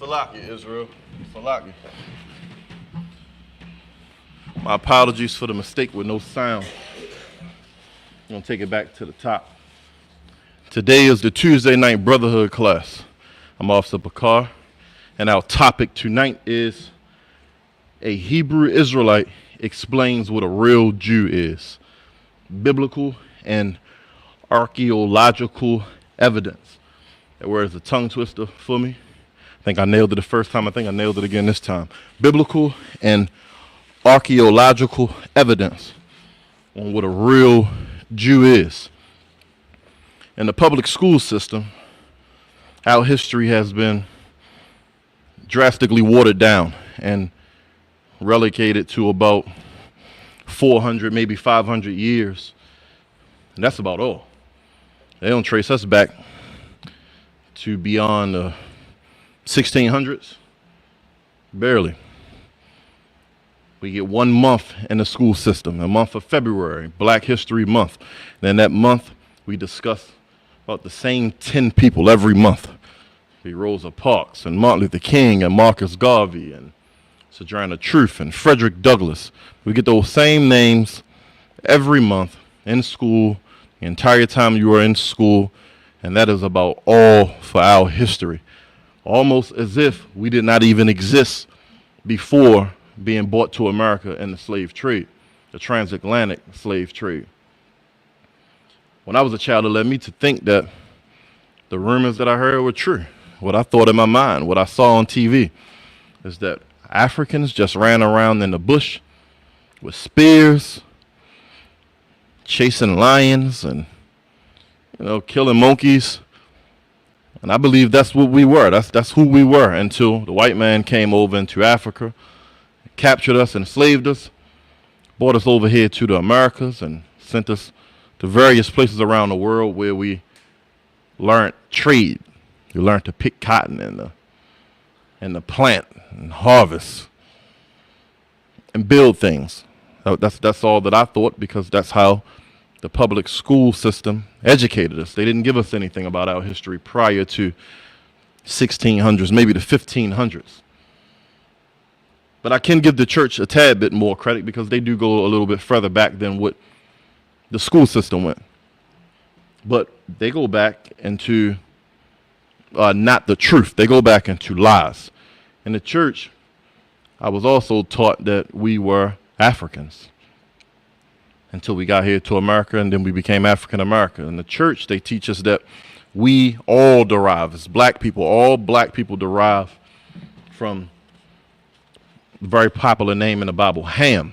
Salaki, Israel. Salaki. My apologies for the mistake with no sound. I'm going to take it back to the top. Today is the Tuesday night Brotherhood class. I'm Officer Bakar, and our topic tonight is a Hebrew Israelite explains what a real Jew is. Biblical and archaeological evidence. That word is a tongue twister for me. I think I nailed it the first time. I think I nailed it again this time. Biblical and archaeological evidence on what a real Jew is. In the public school system, our history has been drastically watered down and relegated to about 400, maybe 500 years. And that's about all. They don't trace us back to beyond the 1600s. Barely. We get 1 month in the school system, the month of February, Black History Month. Then that month, we discuss about the same 10 people every month. The Rosa Parks and Martin Luther King and Marcus Garvey and Sojourner Truth and Frederick Douglass. We get those same names every month in school, the entire time you are in school, and that is about all for our history. Almost as if we did not even exist before being brought to America in the slave trade, the transatlantic slave trade. When I was a child, it led me to think that the rumors that I heard were true. What I thought in my mind, what I saw on TV, is that Africans just ran around in the bush with spears, chasing lions and, killing monkeys. And I believe that's what we were. That's who we were until the white man came over into Africa, captured us, enslaved us, brought us over here to the Americas, and sent us to various places around the world where we learned trade. We learned to pick cotton and the plant and harvest and build things. That's all that I thought, because that's how the public school system educated us. They didn't give us anything about our history prior to 1600s, maybe the 1500s. But I can give the church a tad bit more credit, because they do go a little bit further back than what the school system went. But they go back into not the truth. They go back into lies. In the church, I was also taught that we were Africans until we got here to America, and then we became African American. In the church, they teach us that we all derive, as black people, all black people derive from a very popular name in the Bible, Ham.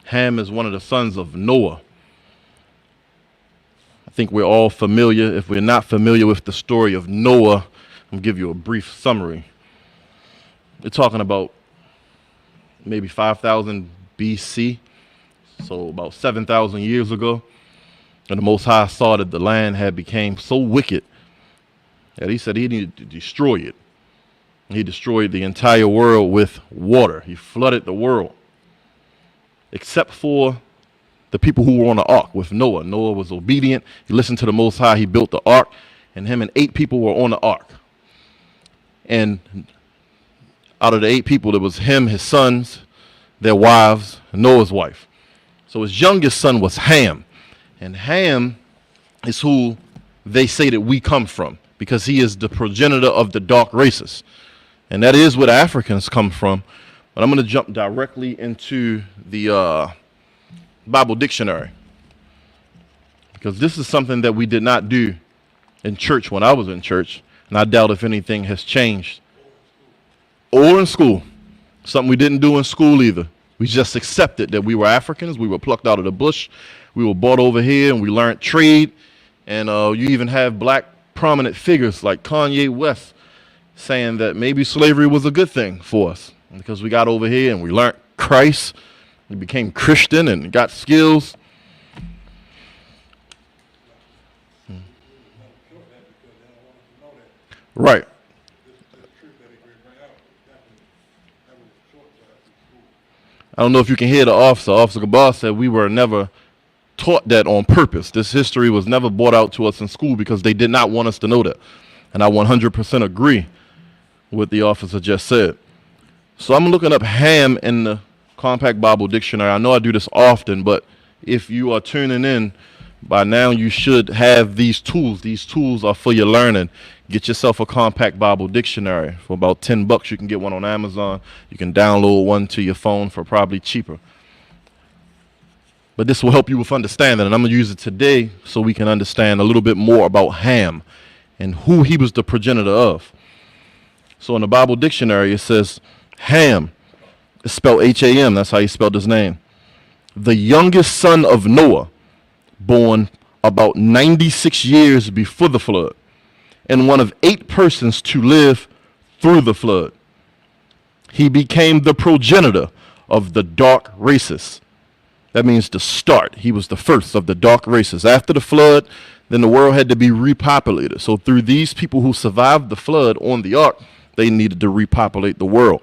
Ham is one of the sons of Noah. I think we're all familiar. If we're not familiar with the story of Noah, I'll give you a brief summary. We're talking about maybe 5,000 BC, so about 7,000 years ago. And the Most High saw that the land had become so wicked that he said he needed to destroy it. He destroyed the entire world with water. He flooded the world, except for the people who were on the ark with Noah. Noah was obedient. He listened to the Most High. He built the ark, and him and 8 people were on the ark. And out of the 8 people, there was him, his sons, their wives, and Noah's wife. So his youngest son was Ham. And Ham is who they say that we come from, because he is the progenitor of the dark races. And that is where the Africans come from. But I'm going to jump directly into the Bible dictionary, because this is something that we did not do in church when I was in church, and I doubt if anything has changed. Or in school. Something we didn't do in school either. We just accepted that we were Africans. We were plucked out of the bush. We were brought over here, and we learned trade. And you even have black prominent figures like Kanye West saying that maybe slavery was a good thing for us, because we got over here and we learned Christ. We became Christian and got skills. Right. I don't know if you can hear the officer. Officer Gabar said we were never taught that on purpose. This history was never brought out to us in school because they did not want us to know that. And I 100% agree what the officer just said. So I'm looking up Ham in the Compact Bible Dictionary. I know I do this often, but if you are tuning in, by now you should have these tools. These tools are for your learning. Get yourself a Compact Bible Dictionary. For about $10, you can get one on Amazon. You can download one to your phone for probably cheaper. But this will help you with understanding, and I'm going to use it today so we can understand a little bit more about Ham and who he was the progenitor of. So in the Bible Dictionary, it says Ham. It's spelled H-A-M. That's how he spelled his name. The youngest son of Noah, born about 96 years before the flood, and one of 8 persons to live through the flood. He became the progenitor of the dark races. That means the start. He was the first of the dark races. After the flood, then the world had to be repopulated. So through these people who survived the flood on the ark, they needed to repopulate the world.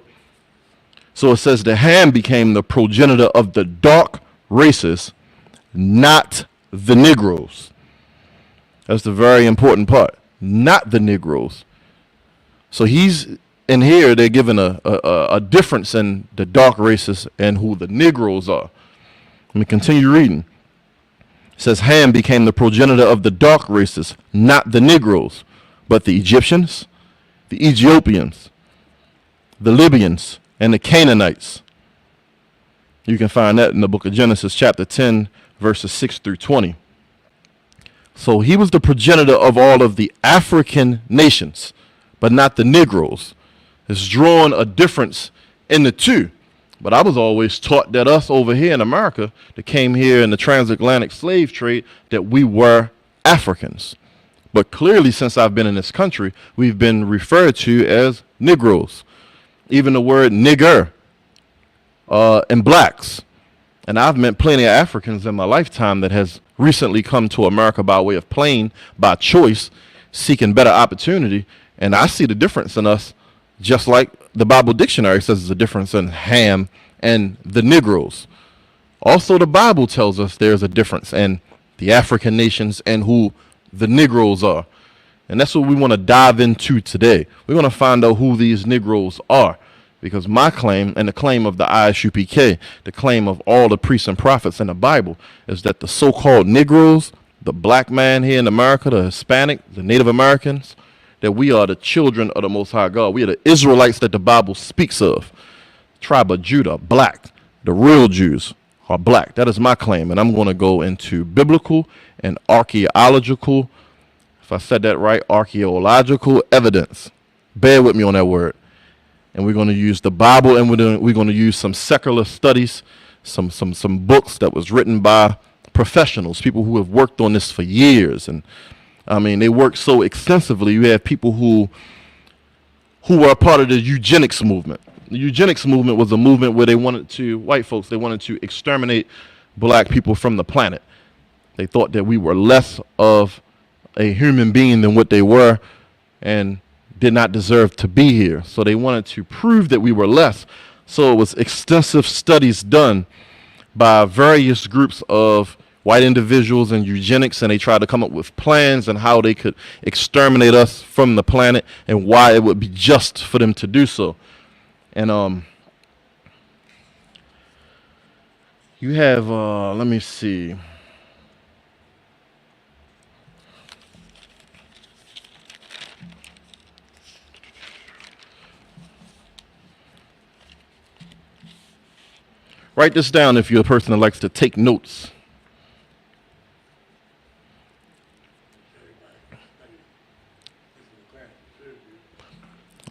So it says that Ham became the progenitor of the dark races, not the Negroes. That's the very important part. Not the Negroes. So he's in here, they're given a difference in the dark races and who the Negroes are. Let me continue reading. It says Ham became the progenitor of the dark races, not the Negroes, but the Egyptians, the Ethiopians, the Libyans, and the Canaanites. You can find that in the book of Genesis, chapter 10, verses 6 through 20. So he was the progenitor of all of the African nations, but not the Negroes. It's drawn a difference in the two. But I was always taught that us over here in America that came here in the transatlantic slave trade, that we were Africans. But clearly, since I've been in this country, we've been referred to as Negroes. Even the word nigger and blacks. And I've met plenty of Africans in my lifetime that has recently come to America by way of plane, by choice, seeking better opportunity. And I see the difference in us, just like the Bible Dictionary says there's a difference in Ham and the Negroes. Also, the Bible tells us there's a difference in the African nations and who the Negroes are. And that's what we want to dive into today. We're going to find out who these Negroes are. Because my claim, and the claim of the ISUPK, the claim of all the priests and prophets in the Bible, is that the so-called Negroes, the black man here in America, the Hispanic, the Native Americans, that we are the children of the Most High God. We are the Israelites that the Bible speaks of. Tribe of Judah, black. The real Jews are black. That is my claim. And I'm going to go into biblical and archaeological, if I said that right, archaeological evidence. Bear with me on that word. And we're going to use the Bible, and we're going to use some secular studies, some books that was written by professionals, people who have worked on this for years. And I mean, they work so extensively. You have people who were a part of the eugenics movement. The eugenics movement was a movement where they wanted to, white folks, they wanted to exterminate black people from the planet. They thought that we were less of a human being than what they were and did not deserve to be here. So they wanted to prove that we were less. So it was extensive studies done by various groups of white individuals and eugenics, and they tried to come up with plans and how they could exterminate us from the planet and why it would be just for them to do so. And you have, let me see. Write this down if you're a person that likes to take notes.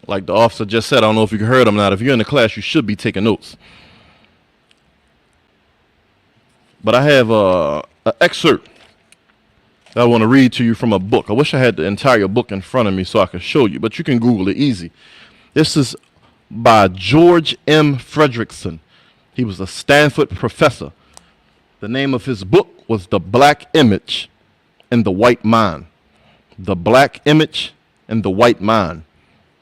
Like the officer just said, I don't know if you heard him or not. If you're in the class, you should be taking notes. But I have an excerpt that I want to read to you from a book. I wish I had the entire book in front of me so I could show you, but you can Google it easy. This is by George M. Fredrickson. He was a Stanford professor. The name of his book was The Black Image and the White Mind. The Black Image and the White Mind.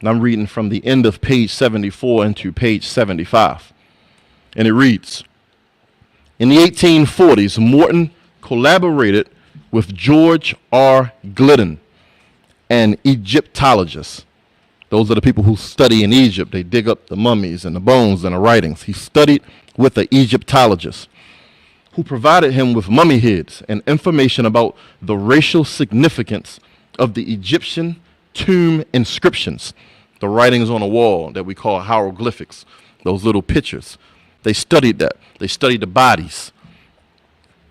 And I'm reading from the end of page 74 into page 75. And it reads, in the 1840s, Morton collaborated with George R. Glidden, an Egyptologist, Those are the people who study in Egypt. They dig up the mummies and the bones and the writings. He studied with an Egyptologist who provided him with mummy heads and information about the racial significance of the Egyptian tomb inscriptions, the writings on a wall that we call hieroglyphics, those little pictures. They studied that. They studied the bodies.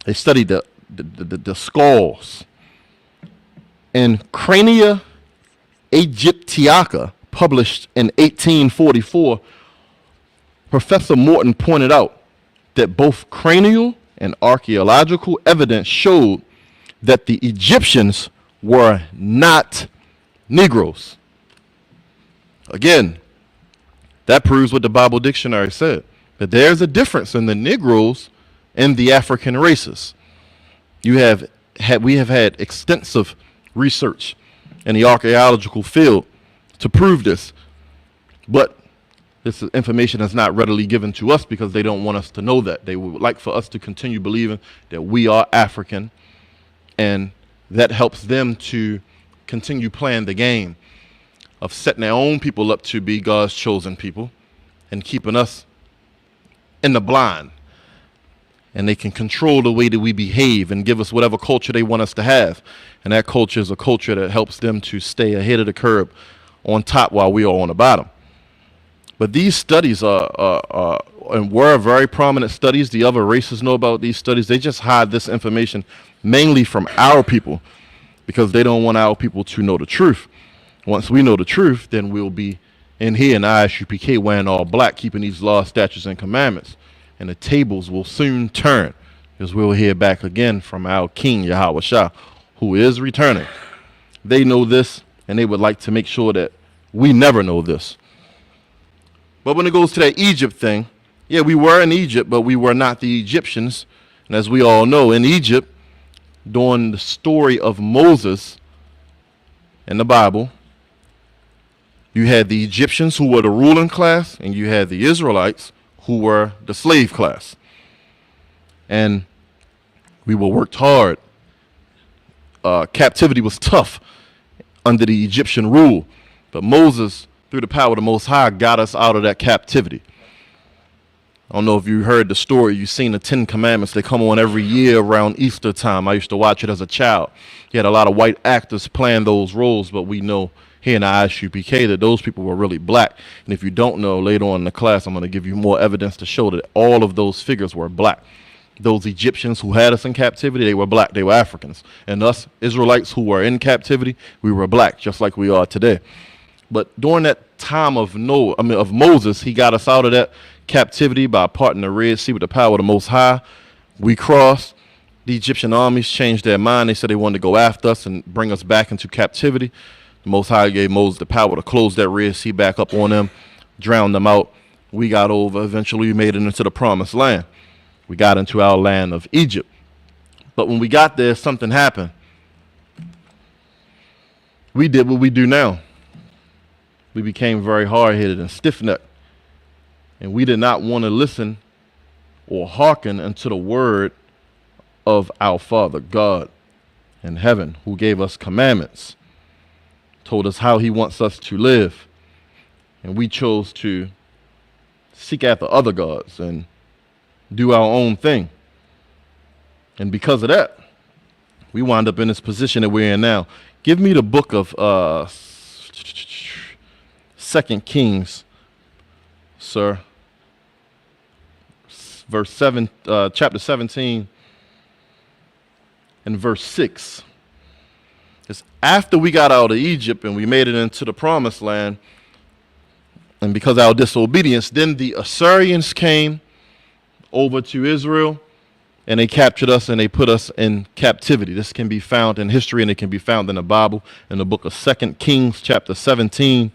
They studied the skulls. And Crania Aegyptiaca, published in 1844, Professor Morton pointed out that both cranial and archaeological evidence showed that the Egyptians were not Negroes. Again, that proves what the Bible dictionary said, that there's a difference in the Negroes and the African races. We have had extensive research in the archaeological field to prove this, but this information is not readily given to us because they don't want us to know that. They would like for us to continue believing that we are African, and that helps them to continue playing the game of setting their own people up to be God's chosen people and keeping us in the blind. And they can control the way that we behave and give us whatever culture they want us to have. And that culture is a culture that helps them to stay ahead of the curve on top while we are on the bottom. But these studies are and were very prominent studies. The other races know about these studies. They just hide this information mainly from our people because they don't want our people to know the truth. Once we know the truth, then we'll be in here in ISUPK wearing all black, keeping these laws, statutes, and commandments. And the tables will soon turn because we'll hear back again from our King Yahweh Shah, who is returning. They know this, and they would like to make sure that we never know this. But when it goes to that Egypt thing, yeah, we were in Egypt, but we were not the Egyptians. And as we all know, in Egypt, during the story of Moses in the Bible, you had the Egyptians who were the ruling class, and you had the Israelites who were the slave class. And we were worked hard. Captivity was tough under the Egyptian rule. But Moses, through the power of the Most High, got us out of that captivity. I don't know if you heard the story. You've seen the 10 Commandments. They come on every year around Easter time. I used to watch it as a child. You had a lot of white actors playing those roles, but we know here in the ISUPK that those people were really black. And if you don't know, later on in the class, I'm going to give you more evidence to show that all of those figures were black. Those Egyptians who had us in captivity, they were black. They were Africans. And us Israelites who were in captivity, we were black, just like we are today. But during that time of Moses, he got us out of that captivity by parting the Red Sea with the power of the Most High. We crossed. The Egyptian armies changed their mind. They said they wanted to go after us and bring us back into captivity. The Most High gave Moses the power to close that Red Sea back up on them, drown them out. We got over. Eventually, we made it into the Promised Land. We got into our land of Egypt. But when we got there, something happened. We did what we do now. We became very hard-headed and stiff-necked. And we did not want to listen or hearken unto the word of our Father, God in heaven, who gave us commandments, told us how he wants us to live. And we chose to seek after other gods and do our own thing. And because of that, we wound up in this position that we're in now. Give me the book of 2 Kings, sir. Chapter 17 and verse 6. It's after we got out of Egypt and we made it into the Promised Land, and because of our disobedience, then the Assyrians came over to Israel and they captured us and they put us in captivity. This can be found in history and it can be found in the Bible in the book of 2 Kings chapter 17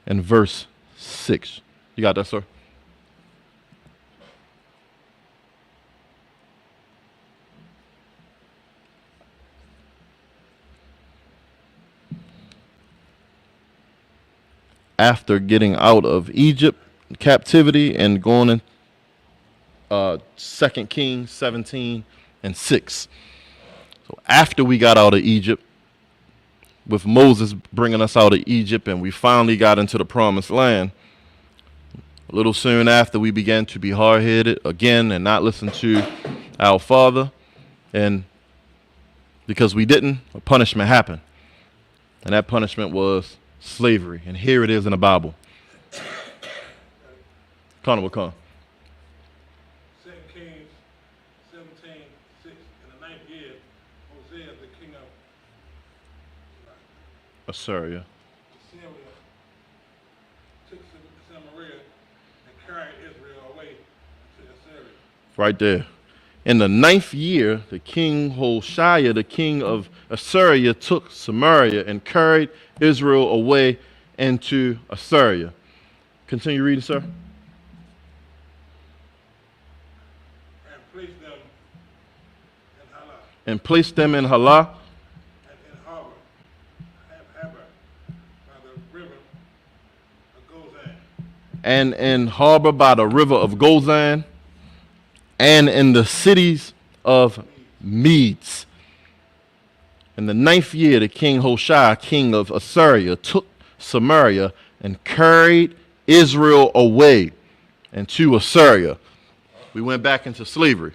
and verse 6. You got that, sir? After getting out of Egypt captivity and going in 2 Kings 17 and 6. So after we got out of Egypt, with Moses bringing us out of Egypt and we finally got into the promised land, a little soon after we began to be hard-headed again and not listen to our Father. And because we didn't, a punishment happened. And that punishment was slavery. And here it is in the Bible. Connor will come. 2 Kings 17:6. In the 9th year, Hosea, the king of Assyria took Samaria and carried Israel away to Assyria. Right there. In the 9th year, the king Hoshea, the king of Assyria, took Samaria and carried Israel away into Assyria. Continue reading, sir. And placed them in Halah. And in Harbor by the river of Gozan, and in the cities of Medes. In the 9th year, the king Hoshea, king of Assyria, took Samaria and carried Israel away into Assyria. We went back into slavery.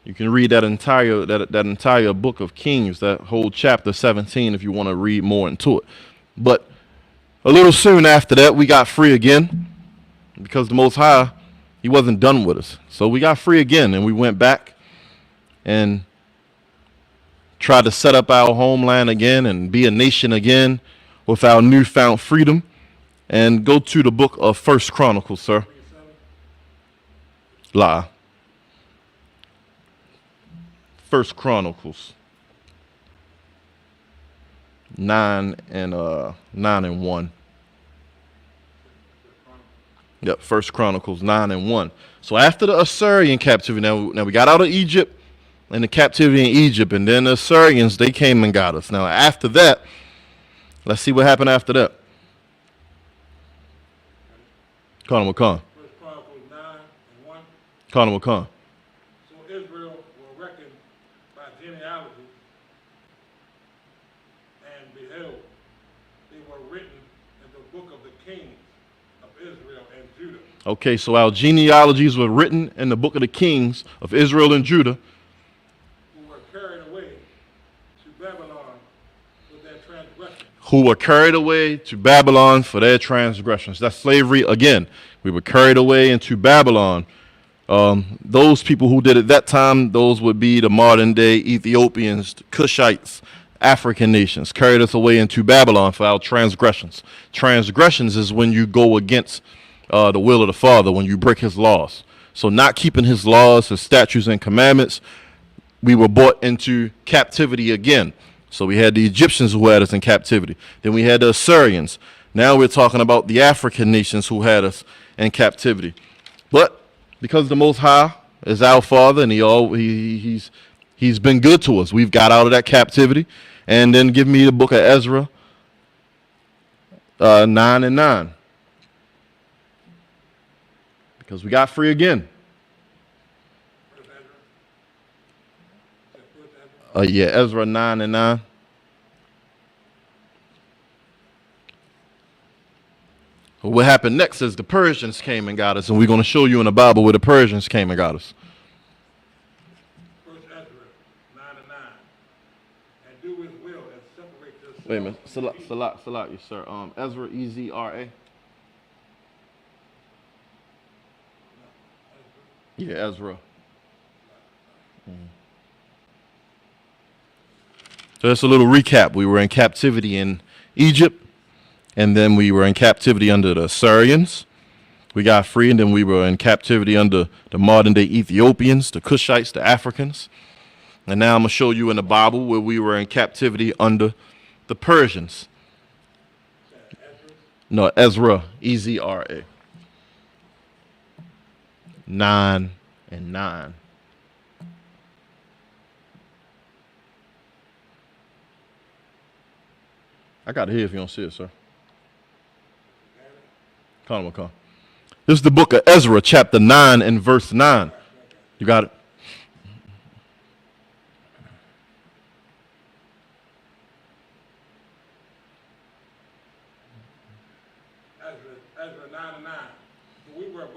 You can read that entire book of Kings, that whole chapter 17, if you want to read more into it. But a little soon after that, we got free again because the Most High, he wasn't done with us. So we got free again, and we went back and tried to set up our homeland again and be a nation again with our newfound freedom. And go to the book of 1 Chronicles, sir. Lie. 1 Chronicles 9 and 1. Yep, 1 Chronicles 9 and 1. So after the Assyrian captivity, now we got out of Egypt and the captivity in Egypt, and then the Assyrians, they came and got us. Now after that, let's see what happened after that. Connor McCon. 1 Chronicles 9 and 1. Connor McCon. So Israel were reckoned by genealogy, and behold, they were written in the book of the kings of Israel and Judah. Okay, so our genealogies were written in the book of the kings of Israel and Judah, who were carried away to Babylon with their transgressions. Who were carried away to Babylon for their transgressions. That's slavery again. We were carried away into Babylon. Those people who did it that time, those would be the modern day Ethiopians, Cushites, African nations, carried us away into Babylon for our transgressions. Transgressions is when you go against the will of the Father, when you break his laws. So not keeping his laws, his statutes and commandments, we were brought into captivity again. So we had the Egyptians who had us in captivity. Then we had the Assyrians. Now we're talking about the African nations who had us in captivity. But because the Most High is our Father and he's been good to us, we've got out of that captivity. And then give me the book of Ezra 9 and 9. Because we got free again. Yeah, Ezra 9 and 9. What happened next is the Persians came and got us, and we're going to show you in the Bible where the Persians came and got us. First Ezra 9 and 9. And do his will and separate yourself. Wait a minute. Salat, you sir. Ezra, Ezra. Yeah, Ezra. So that's a little recap. We were in captivity in Egypt, and then we were in captivity under the Assyrians. We got free, and then we were in captivity under the modern-day Ethiopians, the Cushites, the Africans. And now I'm going to show you in the Bible where we were in captivity under the Persians. No, Ezra, Ezra. 9 and 9. I got it here if you don't see it, sir. Come on. This is the book of Ezra, chapter 9 and verse 9. You got it?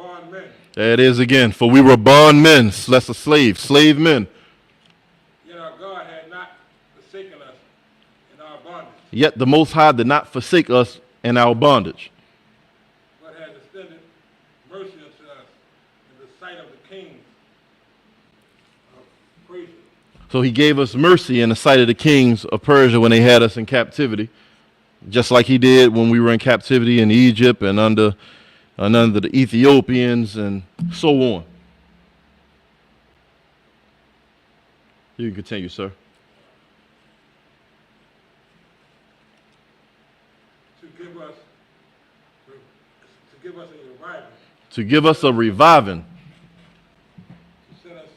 bondmen. There it is again. For we were bondmen, less a slave men. Yet our God had not forsaken us in our bondage, Yet the Most High did not forsake us in our bondage, but has extended mercy unto us in the sight of the kings of Persia, so he gave us mercy in the sight of the kings of Persia when they had us in captivity, just like he did when we were in captivity in Egypt and under the Ethiopians and so on. You can continue, sir. to give us a revival, To give us a reviving, to set us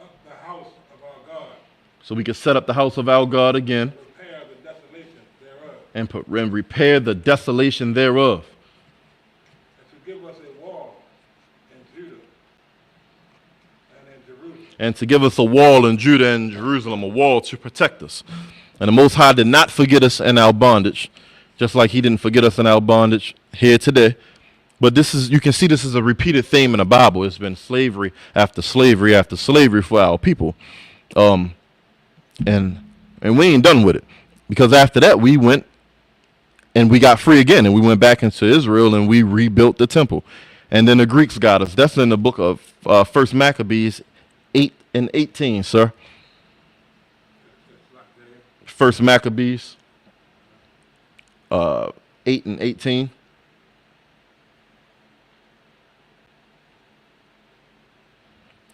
up the house of our God, so we could set up the house of our God again repair the desolation thereof, and repair the desolation thereof, and to give us a wall in Judah and in Jerusalem, and to give us a wall in Judah and Jerusalem, a wall to protect us. And the Most High did not forget us in our bondage, just like he didn't forget us in our bondage here today. But this is, you can see this is a repeated theme in the Bible. It's been slavery after slavery after slavery for our people. And we ain't done with it, because after that we went and we got free again, and we went back into Israel and we rebuilt the temple. And then the Greeks got us. That's in the book of 1 Maccabees 8 and 18, sir. 1 Maccabees 8 and 18.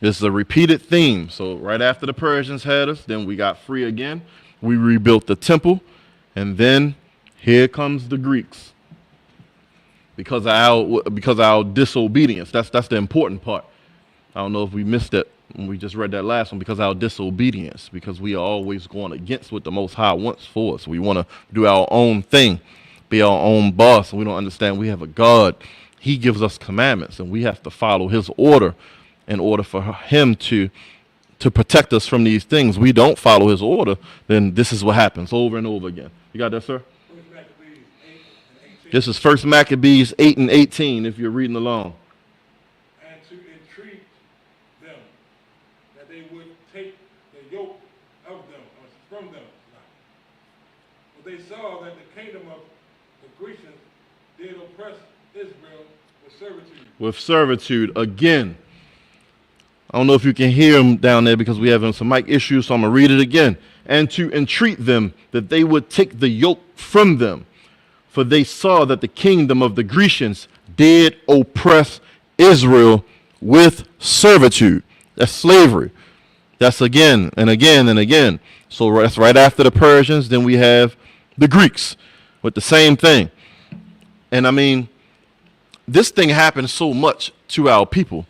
This is a repeated theme. So right after the Persians had us, then we got free again. We rebuilt the temple, and then here comes the Greeks. Because of our disobedience. That's the important part. I don't know if we missed that when we just read that last one. Because of our disobedience, because we are always going against what the Most High wants for us. We want to do our own thing, be our own boss. We don't understand we have a God. He gives us commandments, and we have to follow his order in order for him to protect us from these things. We don't follow his order, then this is what happens over and over again. You got that, sir? 1 Maccabees 8 and 18, This is 1 Maccabees 8 and 18, if you're reading along. and to entreat them that they would take the yoke of them, or from them. For they saw that the kingdom of the Grecians did oppress Israel with servitude. With servitude, again. I don't know if you can hear him down there because we having some mic issues, so I'm going to read it again. And to entreat them that they would take the yoke from them, for they saw that the kingdom of the Grecians did oppress Israel with servitude. That's slavery. That's again and again and again. So that's right after the Persians. Then we have the Greeks with the same thing. And I mean, this thing happened so much to our people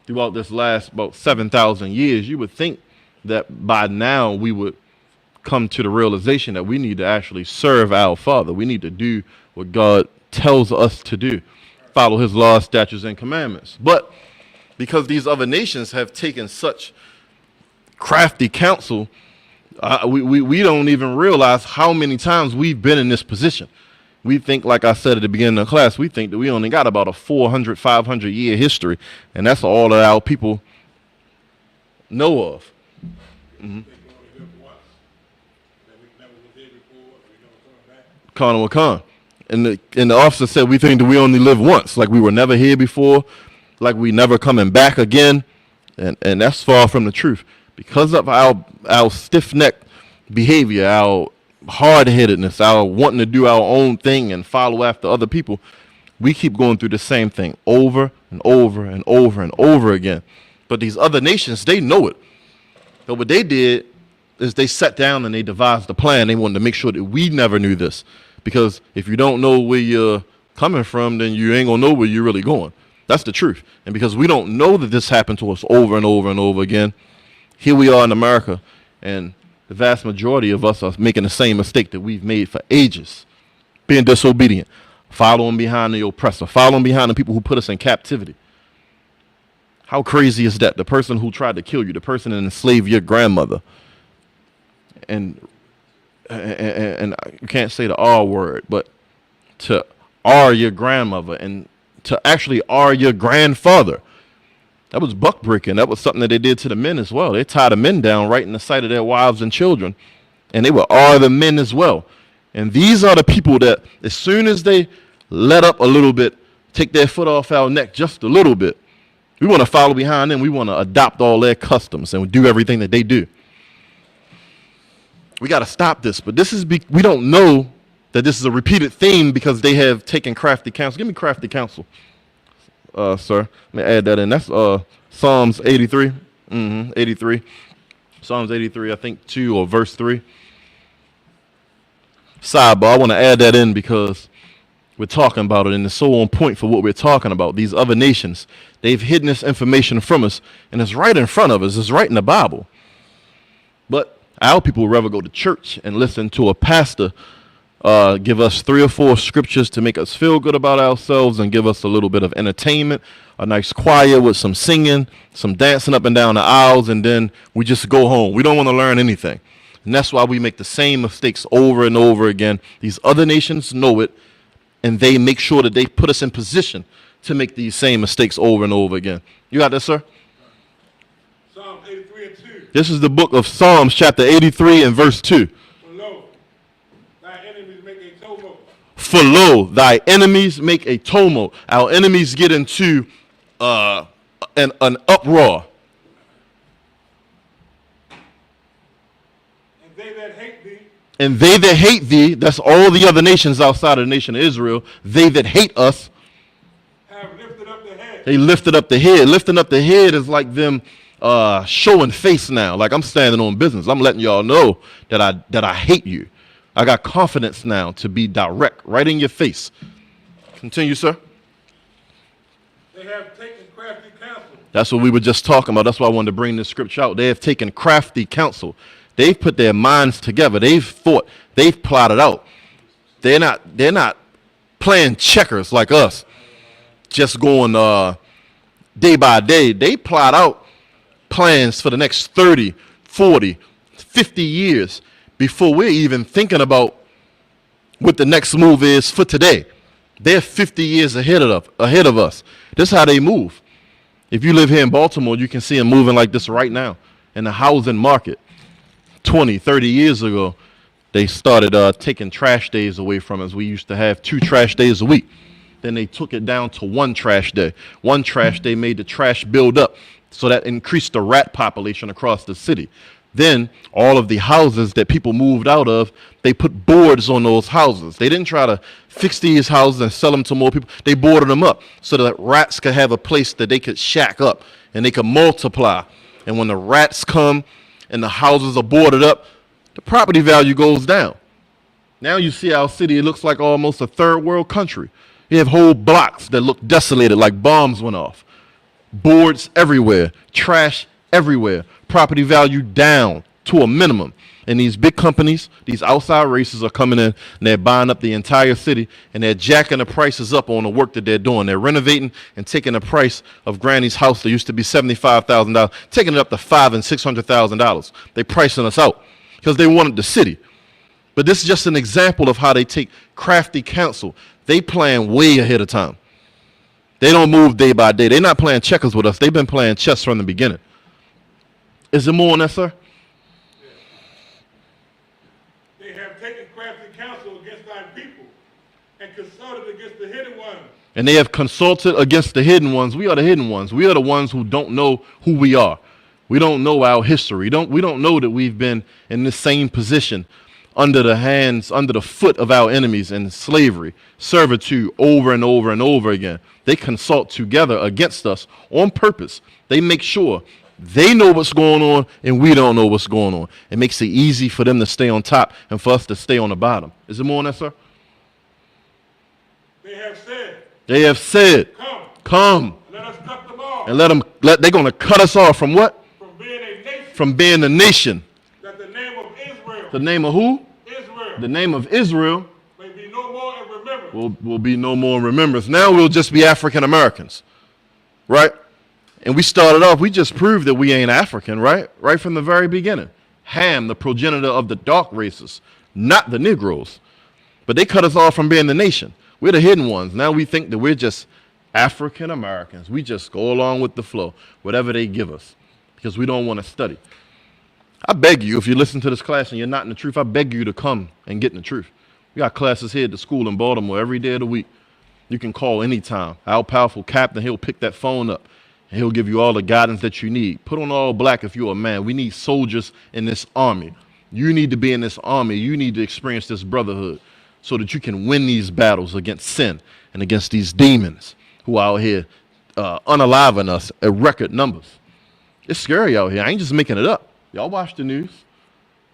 throughout this last about 7,000 years. You would think that by now we would come to the realization that we need to actually serve our Father. We need to do what God tells us to do, follow his laws, statutes, and commandments. But because these other nations have taken such crafty counsel, we don't even realize how many times we've been in this position. We think, like I said at the beginning of the class, we think that we only got about a 400, 500 year history, and that's all that our people know of. Mm-hmm. They only lived once. That we never was here before. We don't come back. Khan wa Khan. And the officer said we think that we only live once, like we were never here before, like we never coming back again, and that's far from the truth. Because of our stiff-necked behavior, our hard-headedness, our wanting to do our own thing and follow after other people, we keep going through the same thing over and over and over and over again. But these other nations, they know it. But what they did is they sat down and they devised a plan. They wanted to make sure that we never knew this. Because if you don't know where you're coming from, then you ain't going to know where you're really going. That's the truth. And because we don't know that this happened to us over and over and over again, here we are in America, and the vast majority of us are making the same mistake that we've made for ages, being disobedient, following behind the oppressor, following behind the people who put us in captivity. How crazy is that? The person who tried to kill you, the person that enslaved your grandmother, and you can't say the R word, but to R your grandmother and to actually are your grandfather. That was buck breaking. That was something that they did to the men as well. They tied the men down right in the sight of their wives and children, and they would are the men as well. And these are the people that, as soon as they let up a little bit, take their foot off our neck just a little bit, we want to follow behind them. We want to adopt all their customs and do everything that they do. We got to stop this. But this is we don't know that this is a repeated theme because they have taken crafty counsel. Give me crafty counsel, sir. Let me add that in. That's Psalms 83. 83. Psalms 83, I think 2 or verse 3. Sidebar, I want to add that in because we're talking about it, and it's so on point for what we're talking about. These other nations, they've hidden this information from us, and it's right in front of us. It's right in the Bible. But our people would rather go to church and listen to a pastor give us 3 or 4 scriptures to make us feel good about ourselves and give us a little bit of entertainment, a nice choir with some singing, some dancing up and down the aisles, and then we just go home. We don't want to learn anything. And that's why we make the same mistakes over and over again. These other nations know it, and they make sure that they put us in position to make these same mistakes over and over again. You got that, sir? Psalm 83 and 2. This is the book of Psalms, chapter 83 and verse 2. For lo, thy enemies make a tumult. For lo, thy enemies make a tumult. Our enemies get into an uproar. And they that hate thee. And they that hate thee, that's all the other nations outside of the nation of Israel, they that hate us, have lifted up the head. they lifted up the head. Lifting up the head is like them showing face now. Like I'm standing on business. I'm letting y'all know that I hate you. I got confidence now to be direct, right in your face. Continue, sir. They have taken crafty counsel. That's what we were just talking about. That's why I wanted to bring this scripture out. They have taken crafty counsel. They've put their minds together. They've thought. They've plotted out. They're not playing checkers like us, just going day by day. They plot out plans for the next 30, 40, 50 years before we're even thinking about what the next move is for today. They're 50 years ahead of us. This is how they move. If you live here in Baltimore, you can see them moving like this right now in the housing market. 20, 30 years ago, they started taking trash days away from us. We used to have 2 trash days a week. Then they took it down to 1 trash day. 1 trash day made the trash build up, so that increased the rat population across the city. Then all of the houses that people moved out of, they put boards on those houses. They didn't try to fix these houses and sell them to more people. They boarded them up so that rats could have a place that they could shack up and they could multiply. And when the rats come and the houses are boarded up, the property value goes down. Now you see our city, it looks like almost a third world country. You have whole blocks that look desolated like bombs went off. Boards everywhere, trash everywhere, property value down to a minimum. And these big companies, these outside races are coming in and they're buying up the entire city and they're jacking the prices up on the work that they're doing. They're renovating and taking the price of Granny's house that used to be $75,000, taking it up to $500,000 and $600,000. They're pricing us out because they wanted the city. But this is just an example of how they take crafty counsel. They plan way ahead of time. They don't move day by day. They're not playing checkers with us. They've been playing chess from the beginning. Is there more on that, sir? They have taken crafty counsel against thy people and consulted against the hidden ones. And they have consulted against the hidden ones. We are the hidden ones. We are the ones who don't know who we are. We don't know our history. We don't know that we've been in the same position under the foot of our enemies in slavery, servitude, over and over and over again. They consult together against us on purpose. They make sure they know what's going on and we don't know what's going on. It makes it easy for them to stay on top and for us to stay on the bottom. Is there more on that, sir? They have said, come, and let us cut them off. and they're going to cut us off from what? From being a nation. From being a nation. That the name of Israel. The name of who? Israel. The name of Israel May be no more in remembrance. will be no more in remembrance. Now we'll just be African Americans, right? And we started off, we just proved that we ain't African, right? Right from the very beginning. Ham, the progenitor of the dark races, not the Negroes. But they cut us off from being the nation. We're the hidden ones. Now we think that we're just African Americans, we just go along with the flow, whatever they give us, because we don't want to study. I beg you, if you listen to this class and you're not in the truth, I beg you to come and get in the truth. We got classes here at the school in Baltimore every day of the week. You can call anytime. Our powerful captain, he'll pick that phone up and he'll give you all the guidance that you need. Put on all black if you're a man. We need soldiers in this army. You need to be in this army. You need to experience this brotherhood so that you can win these battles against sin and against these demons who are out here unaliving us at record numbers. It's scary out here. I ain't just making it up. Y'all watch the news.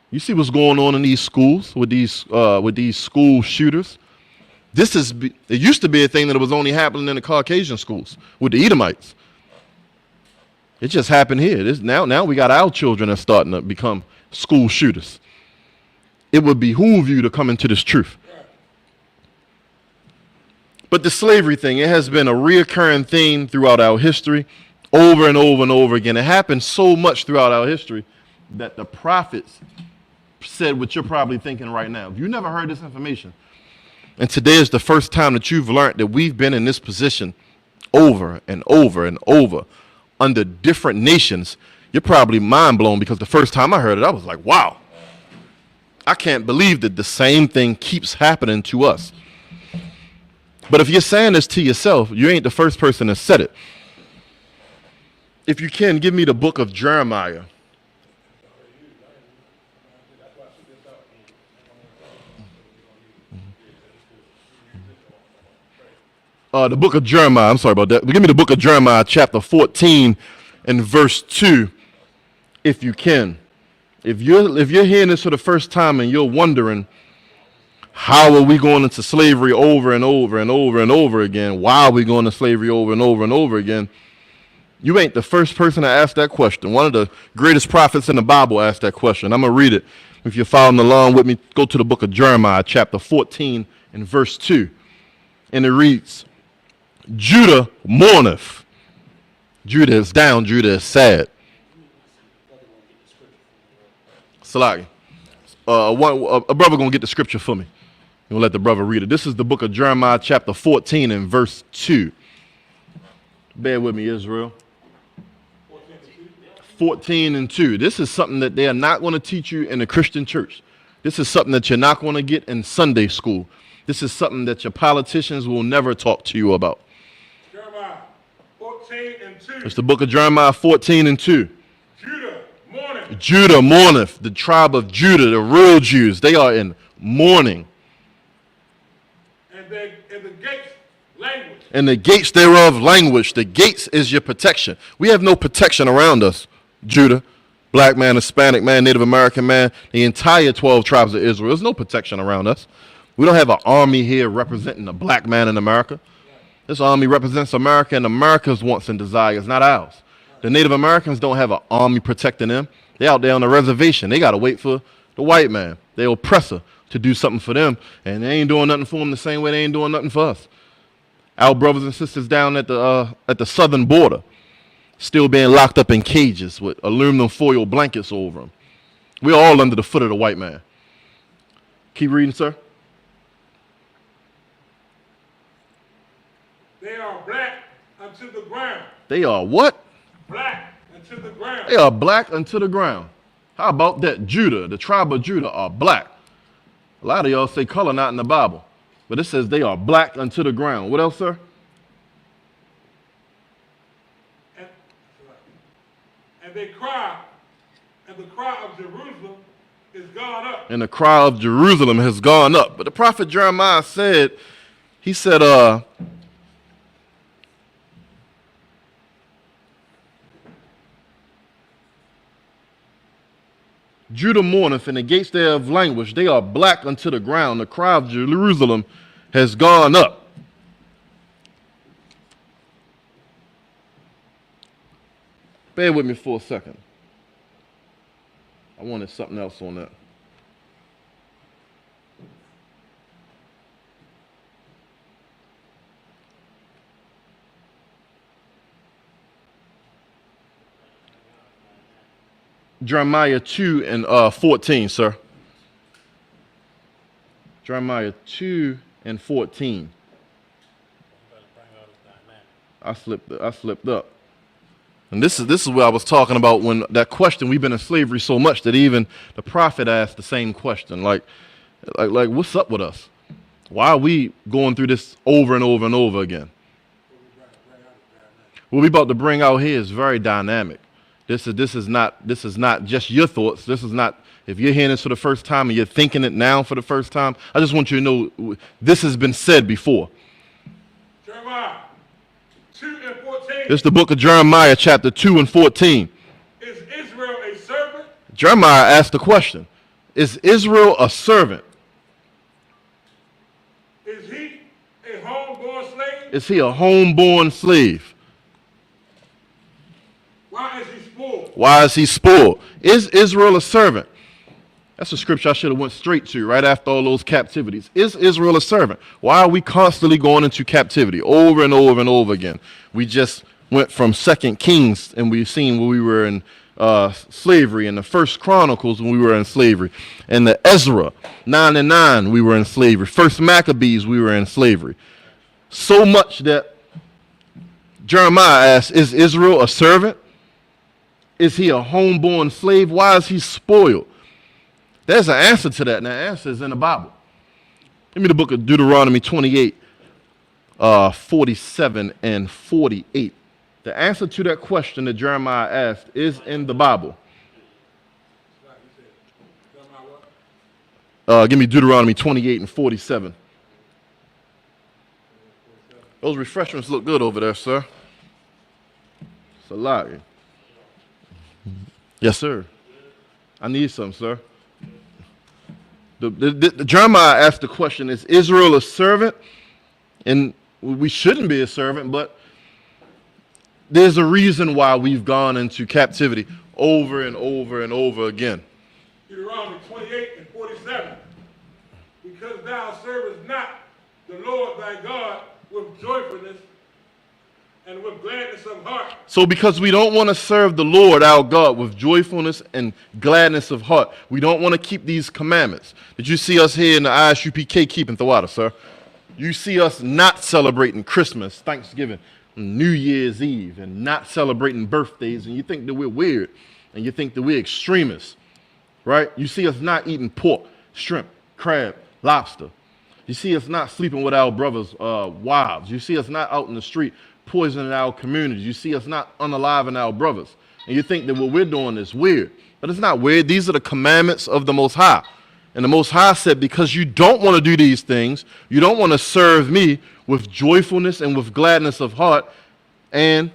You see what's going on in these schools with these school shooters. It used to be a thing that was only happening in the Caucasian schools with the Edomites. It just happened here. Now we got our children that's starting to become school shooters. It would behoove you to come into this truth. But the slavery thing, it has been a reoccurring theme throughout our history, over and over and over again. It happened so much throughout our history that the prophets said what you're probably thinking right now. If you never heard this information, and today is the first time that you've learned that we've been in this position over and over and over under different nations, you're probably mind blown, because the first time I heard it, I was like, wow, I can't believe that the same thing keeps happening to us. But if you're saying this to yourself, you ain't the first person that said it. If you can, give me the book of Jeremiah. The book of Jeremiah, I'm sorry about that. Give me the book of Jeremiah, chapter 14 and verse 2, if you can. If you're hearing this for the first time and you're wondering, how are we going into slavery over and over and over and over again? Why are we going to slavery over and over and over again? You ain't the first person to ask that question. One of the greatest prophets in the Bible asked that question. I'm going to read it. If you're following along with me, go to the book of Jeremiah, chapter 14 and verse 2. And it reads, Judah mourneth. Judah is down. Judah is sad. Salaki. A brother going to get the scripture for me. I'm going to let the brother read it. This is the book of Jeremiah, chapter 14 and verse 2. Bear with me, Israel. 14 and 2. This is something that they are not going to teach you in the Christian church. This is something that you're not going to get in Sunday school. This is something that your politicians will never talk to you about. Jeremiah 14 and 2. It's the book of Jeremiah 14 and 2. Judah mourneth. Judah mourneth. The tribe of Judah, the real Jews, they are in mourning. And the gates languish. And the gates thereof languish. The gates is your protection. We have no protection around us, Judah. Black man, Hispanic man, Native American man, the entire 12 tribes of Israel. There's no protection around us. We don't have an army here representing the black man in America. This army represents America and America's wants and desires, not ours. The Native Americans don't have an army protecting them. They're out there on the reservation. They got to wait for the white man, their oppressor, to do something for them. And they ain't doing nothing for them the same way they ain't doing nothing for us. Our brothers and sisters down at the southern border, still being locked up in cages with aluminum foil blankets over them. We're all under the foot of the white man. Keep reading, sir. They are black unto the ground. They are what? Black unto the ground. They are black unto the ground. How about that? Judah, the tribe of Judah, are black. A lot of y'all say color not in the Bible, but it says they are black unto the ground. What else, sir? And they cry, and the cry of Jerusalem is gone up. And the cry of Jerusalem has gone up. But the prophet Jeremiah said, he said, Judah mourneth, and the gates thereof languish. They are black unto the ground. The cry of Jerusalem has gone up. Bear with me for a second. I wanted something else on that. Jeremiah 2 and 14, sir. Jeremiah 2 and 14. I slipped up. And this is what I was talking about when that question, we've been in slavery so much that even the prophet asked the same question. Like what's up with us? Why are we going through this over and over and over again? What we about to bring out here is very dynamic. This is not just your thoughts. This is not, if you're hearing this for the first time and you're thinking it now for the first time, I just want you to know this has been said before. Jeremiah 2 and 14. This is the book of Jeremiah, chapter 2 and 14. Is Israel a servant? Jeremiah asked the question, is Israel a servant? Is he a homeborn slave? Is he a homeborn slave? Why is he spoiled? Why is he spoiled? Is Israel a servant? That's a scripture I should have went straight to right after all those captivities. Is Israel a servant? Why are we constantly going into captivity over and over and over again? We just went from 2 Kings and we've seen where we were in slavery, in the 1 Chronicles when we were in slavery, and the Ezra 9 and 9 we were in slavery, 1 Maccabees we were in slavery. So much that Jeremiah asked, is Israel a servant? Is he a homeborn slave? Why is he spoiled? There's an answer to that, and the answer is in the Bible. Give me the book of Deuteronomy 28, 47 and 48. The answer to that question that Jeremiah asked is in the Bible. Give me Deuteronomy 28 and 47. Those refreshments look good over there, sir. It's a lot. Yes, sir. I need some, sir. The Jeremiah asked the question, is Israel a servant? And we shouldn't be a servant, but there's a reason why we've gone into captivity over and over and over again. Deuteronomy 28 and 47. Because thou servest not the Lord thy God with joyfulness and with gladness of heart. So because we don't want to serve the Lord our God with joyfulness and gladness of heart, we don't want to keep these commandments. Did you see us here in the ISUPK keeping the water, sir? You see us not celebrating Christmas, Thanksgiving, New Year's Eve, and not celebrating birthdays, and you think that we're weird, and you think that we're extremists, right? You see us not eating pork, shrimp, crab, lobster. You see us not sleeping with our brothers' wives. You see us not out in the street poisoning our communities. You see us not unaliving our brothers. And you think that what we're doing is weird. But it's not weird. These are the commandments of the Most High. And the Most High said, because you don't want to do these things, you don't want to serve me with joyfulness and with gladness of heart, and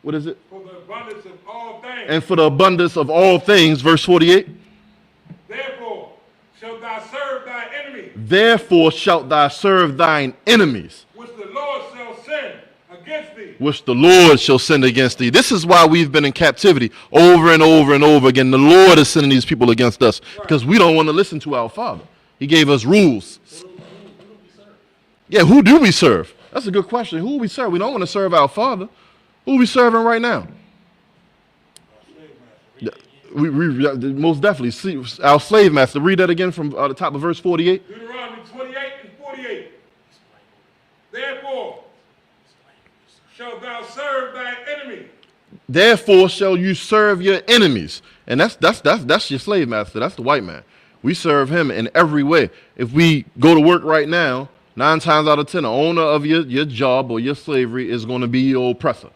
what is it? For the abundance of all things. And for the abundance of all things, verse 48. Therefore shalt thou serve thy enemies. Therefore shalt thou serve thine enemies, Which the Lord shall send against thee. which the Lord shall send against thee. This is why we've been in captivity over and over and over again. The Lord is sending these people against us because we don't want to listen to our Father. He gave us rules. Yeah, who do we serve? That's a good question. Who do we serve? We don't want to serve our Father. Who are we serving right now? We most definitely see our slave master. Read that again from the top of verse 48. Deuteronomy 28 and 48. Therefore shalt thou serve thy enemy. Therefore shall you serve your enemies. And that's your slave master. That's the white man. We serve him in every way. If we go to work right now, 9 times out of 10, the owner of your job or your slavery is going to be your oppressor.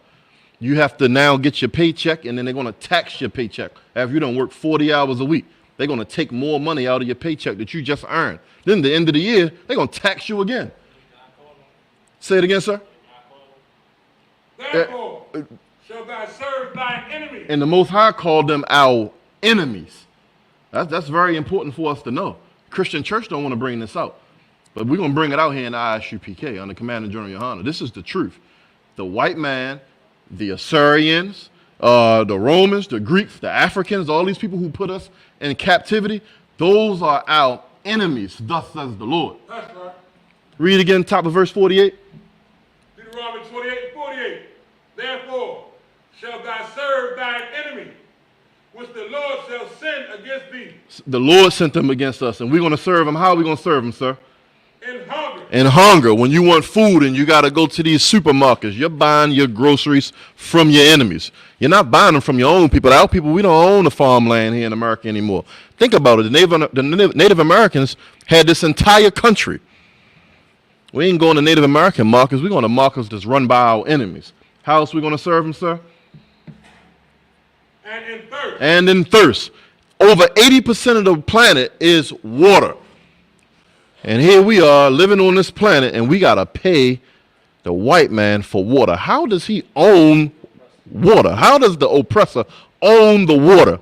You have to now get your paycheck, and then they're going to tax your paycheck. After you don't work 40 hours a week, they're going to take more money out of your paycheck that you just earned. Then at the end of the year, they're going to tax you again. Say it again, sir. Therefore shalt thou serve thine enemy. And the Most High called them our enemies. That's very important for us to know. Christian church don't want to bring this out. But we're going to bring it out here in the ISUPK under Commander General Yohana. This is the truth. The white man, the Assyrians, the Romans, the Greeks, the Africans, all these people who put us in captivity, those are our enemies, thus says the Lord. That's right. Read again, top of verse 48. Deuteronomy 28 and 48. Therefore shalt thou serve thine enemy, which the Lord shall send against thee. The Lord sent them against us, and we're going to serve them. How are we going to serve them, sir? In hunger. And hunger, when you want food and you got to go to these supermarkets, you're buying your groceries from your enemies. You're not buying them from your own people. Our people, we don't own the farmland here in America anymore. Think about it. The Native Americans had this entire country. We ain't going to Native American markets. We're going to markets that's run by our enemies. How else are we going to serve them, sir? And in thirst. And in thirst. Over 80% of the planet is water. And here we are living on this planet, and we got to pay the white man for water. How does he own water? How does the oppressor own the water?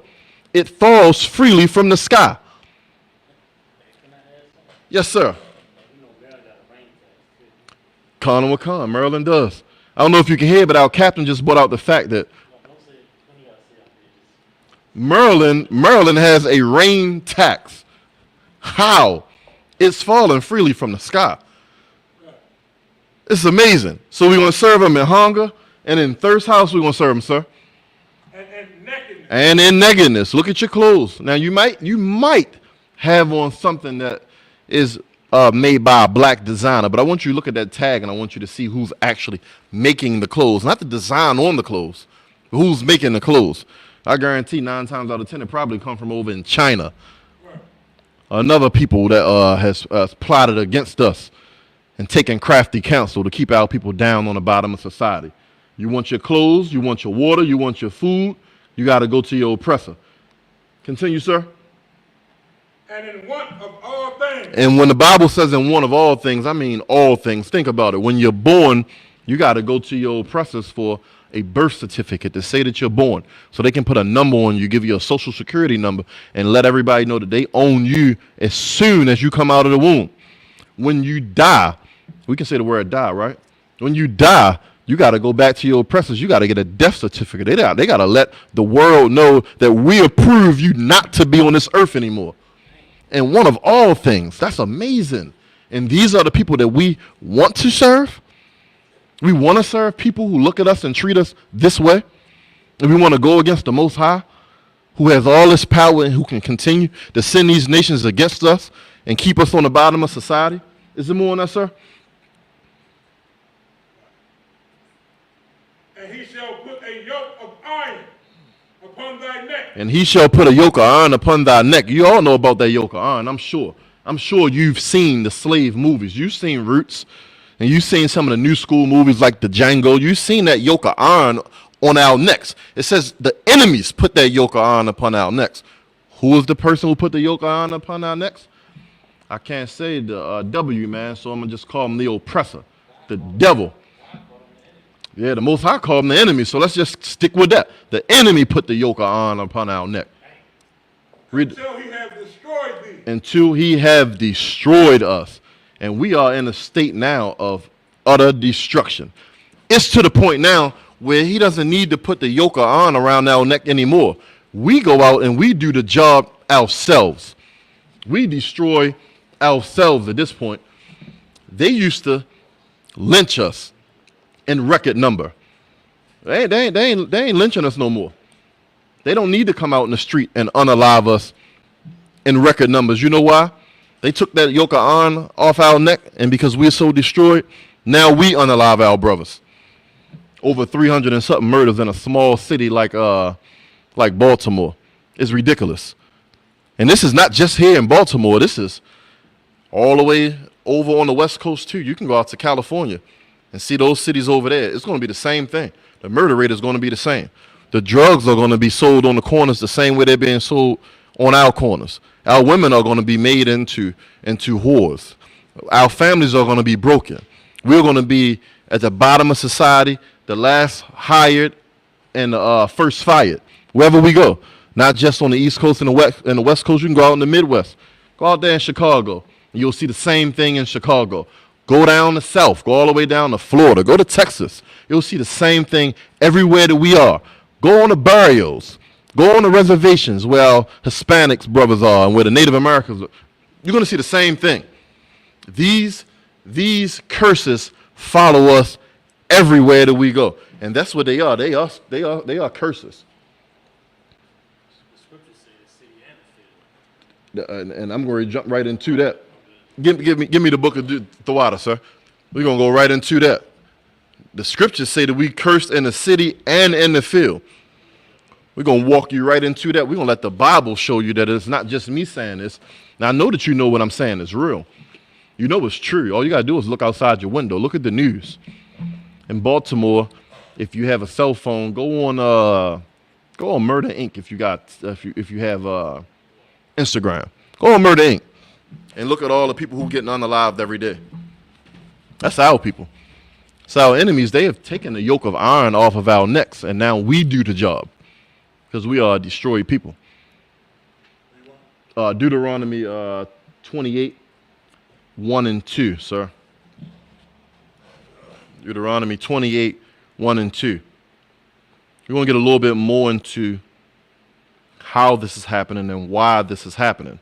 It falls freely from the sky. Yes, sir. Con with con. Maryland does. I don't know if you can hear, but our captain just brought out the fact that Maryland has a rain tax. How? It's falling freely from the sky. It's amazing. So we're going to serve them in hunger, and in thirst. House we're going to serve them, sir. And nakedness. And in nakedness. Look at your clothes. Now you might have on something that is made by a black designer, but I want you to look at that tag, and I want you to see who's actually making the clothes. Not the design on the clothes, but who's making the clothes. I guarantee 9 times out of 10 it probably come from over in China. Another people that has plotted against us and taken crafty counsel to keep our people down on the bottom of society. You want your clothes, you want your water, you want your food, you got to go to your oppressor. Continue, sir. And in want of all things. And when the Bible says in want of all things, I mean all things. Think about it. When you're born, you got to go to your oppressors for a birth certificate to say that you're born, so they can put a number on you, give you a social security number, and let everybody know that they own you as soon as you come out of the womb. When you die, we can say the word die, right? When you die, you got to go back to your oppressors. You got to get a death certificate. They got to let the world know that we approve you not to be on this earth anymore. And one of all things, that's amazing. And these are the people that we want to serve. We want to serve people who look at us and treat us this way. And we want to go against the Most High, who has all this power and who can continue to send these nations against us and keep us on the bottom of society. Is there more on that, sir? And he shall put a yoke of iron upon thy neck. And he shall put a yoke of iron upon thy neck. You all know about that yoke of iron, I'm sure. I'm sure you've seen the slave movies. You've seen Roots. And you've seen some of the new school movies like the Django. You've seen that yoke of iron on our necks. It says the enemies put that yoke of iron upon our necks. Who is the person who put the yoke of iron upon our necks? I can't say the W, man, so I'm going to just call him the oppressor, the devil. Yeah, the Most High called him the enemy, so let's just stick with that. The enemy put the yoke of iron upon our neck. Read. Until he have destroyed thee. Until he have destroyed us. And we are in a state now of utter destruction. It's to the point now where he doesn't need to put the yoke of iron around our neck anymore. We go out and we do the job ourselves. We destroy ourselves at this point. They used to lynch us in record number. They ain't lynching us no more. They don't need to come out in the street and unalive us in record numbers. You know why? They took that yoke of iron off our neck, and because we're so destroyed, now we unalive our brothers. Over 300 and something murders in a small city like Baltimore. It's ridiculous. And this is not just here in Baltimore. This is all the way over on the West Coast too. You can go out to California and see those cities over there. It's going to be the same thing. The murder rate is going to be the same. The drugs are going to be sold on the corners the same way they're being sold on our corners. Our women are going to be made into whores. Our families are going to be broken. We're going to be at the bottom of society, the last hired and the first fired, wherever we go. Not just on the East Coast and the West Coast. You can go out in the Midwest. Go out there in Chicago, and you'll see the same thing in Chicago. Go down the South. Go all the way down to Florida. Go to Texas. You'll see the same thing everywhere that we are. Go on the barrios. Go on the reservations where our Hispanics brothers are and where the Native Americans are. You're going to see the same thing. These curses follow us everywhere that we go. And that's what they are. They are curses. And I'm going to jump right into that. Give me the book of Thawada, sir. We're going to go right into that. The scriptures say that we cursed in the city and in the field. We're going to walk you right into that. We're going to let the Bible show you that it's not just me saying this. Now, I know that you know what I'm saying is real. You know it's true. All you got to do is look outside your window. Look at the news. In Baltimore, if you have a cell phone, go on Murder Inc. if you have Instagram. Go on Murder Inc. and look at all the people who are getting unalived every day. That's our people. So our enemies, they have taken the yoke of iron off of our necks, and now we do the job because we are a destroyed people. Deuteronomy 28, 1 and 2, sir. Deuteronomy 28, 1 and 2. We're going to get a little bit more into how this is happening and why this is happening.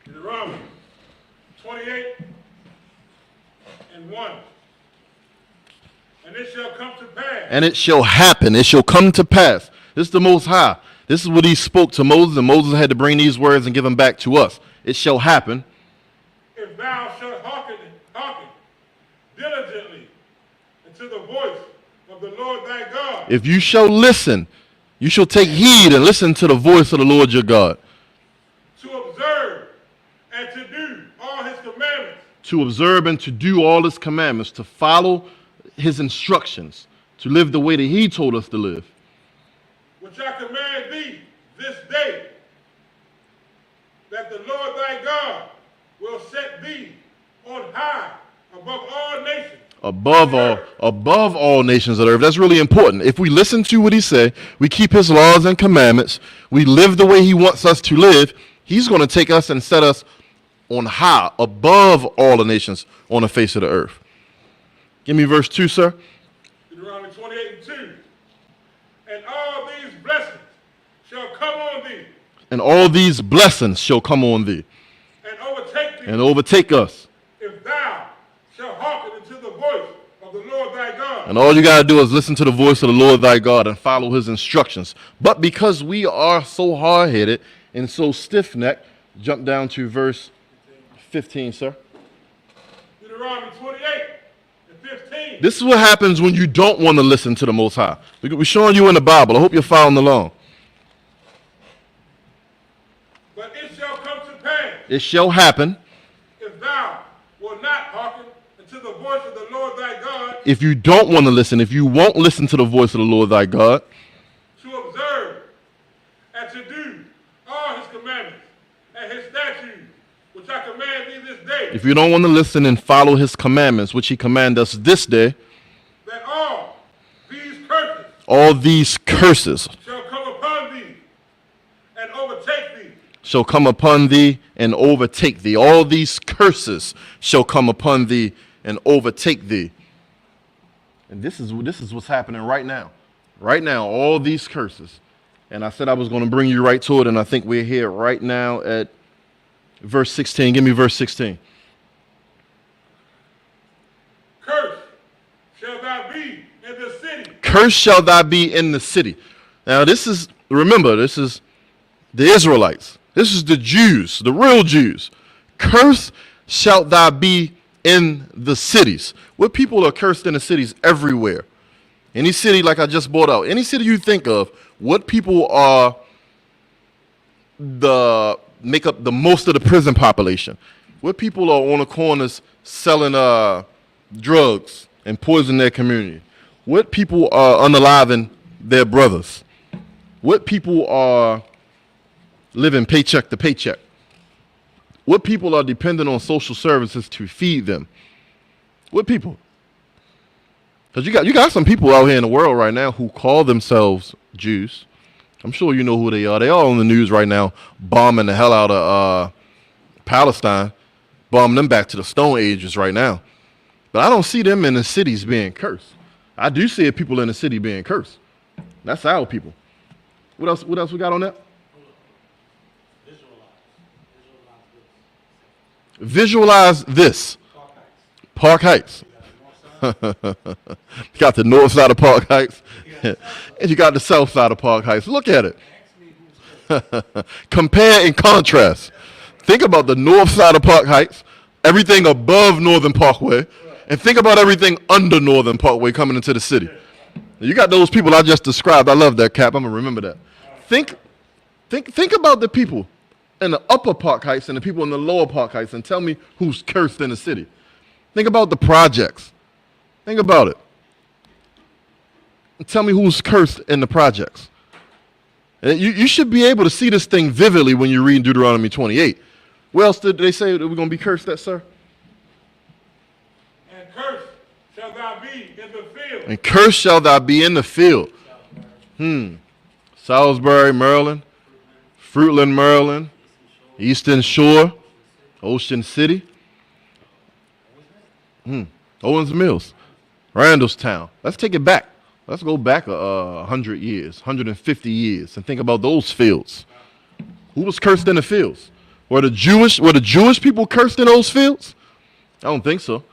Deuteronomy 28 and 1. And it shall come to pass. And it shall happen. It shall come to pass. This is the Most High. This is what he spoke to Moses, and Moses had to bring these words and give them back to us. It shall happen. If thou shalt hearken diligently unto the voice of the Lord thy God. If you shall listen, you shall take heed and listen to the voice of the Lord your God. To observe and to do all his commandments. To observe and to do all his commandments, to follow his instructions, to live the way that he told us to live. Which I command thee this day, that the Lord thy God will set thee on high above all nations. Above all nations of the earth. That's really important. If we listen to what he said, we keep his laws and commandments, we live the way he wants us to live, he's going to take us and set us on high, above all the nations on the face of the earth. Give me verse 2, sir. Deuteronomy 28 and 2. And all these blessings shall come on thee. And all these blessings shall come on thee. And overtake thee. And overtake us. If thou shalt hearken unto the voice of the Lord thy God. And all you got to do is listen to the voice of the Lord thy God and follow his instructions. But because we are so hard-headed and so stiff-necked, jump down to verse 15, sir. Deuteronomy 28 and 15. This is what happens when you don't want to listen to the Most High. We're showing you in the Bible. I hope you're following along. But it shall come to pass. It shall happen. If thou wilt not hearken unto the voice of the Lord thy God. If you don't want to listen, if you won't listen to the voice of the Lord thy God. To observe and to do all his commandments and his statutes, which I command thee this day. If you don't want to listen and follow his commandments, which he commanded us this day. That all these curses shall come upon thee and overtake thee. Shall come upon thee and overtake thee. All these curses shall come upon thee and overtake thee. And this is what's happening right now. Right now, all these curses. And I said I was going to bring you right to it, and I think we're here right now at verse 16. Give me verse 16. Cursed shall thou be in the city. Cursed shall thou be in the city. Now remember, this is the Israelites. This is the Jews, the real Jews. Cursed shalt thou be in the cities. What people are cursed in the cities everywhere. Any city like I just brought out, any city you think of, what people are make up the most of the prison population. What people are on the corners selling drugs and poisoning their community. What people are unaliving their brothers. What people are living paycheck to paycheck. What people are dependent on social services to feed them. What people? Because you got some people out here in the world right now who call themselves Jews. I'm sure you know who they are. They are on the news right now, bombing the hell out of Palestine, bombing them back to the Stone Ages right now. But I don't see them in the cities being cursed. I do see people in the city being cursed. That's our people. What else we got on that? Visualize this. Park Heights. You got the north side of Park Heights, and you got the south side of Park Heights. Look at it. Compare and contrast. Think about the north side of Park Heights, everything above Northern Parkway, and think about everything under Northern Parkway coming into the city. You got those people I just described. I love that, Cap. I'm gonna remember that. Think about the people in the upper Park Heights and the people in the lower Park Heights, and tell me who's cursed in the city. Think about the projects. Think about it. And tell me who's cursed in the projects. And you should be able to see this thing vividly when you read Deuteronomy 28. Where else did they say that we're going to be cursed at, sir? And cursed shall thou be in the field. And cursed shall thou be in the field. Salisbury, Maryland. Fruitland, Maryland. Eastern Shore. Ocean City. Owens Mills. Randallstown. Let's take it back. Let's go back 100 years, 150 years, and think about those fields. Who was cursed in the fields? Were the Jewish people cursed in those fields? I don't think so.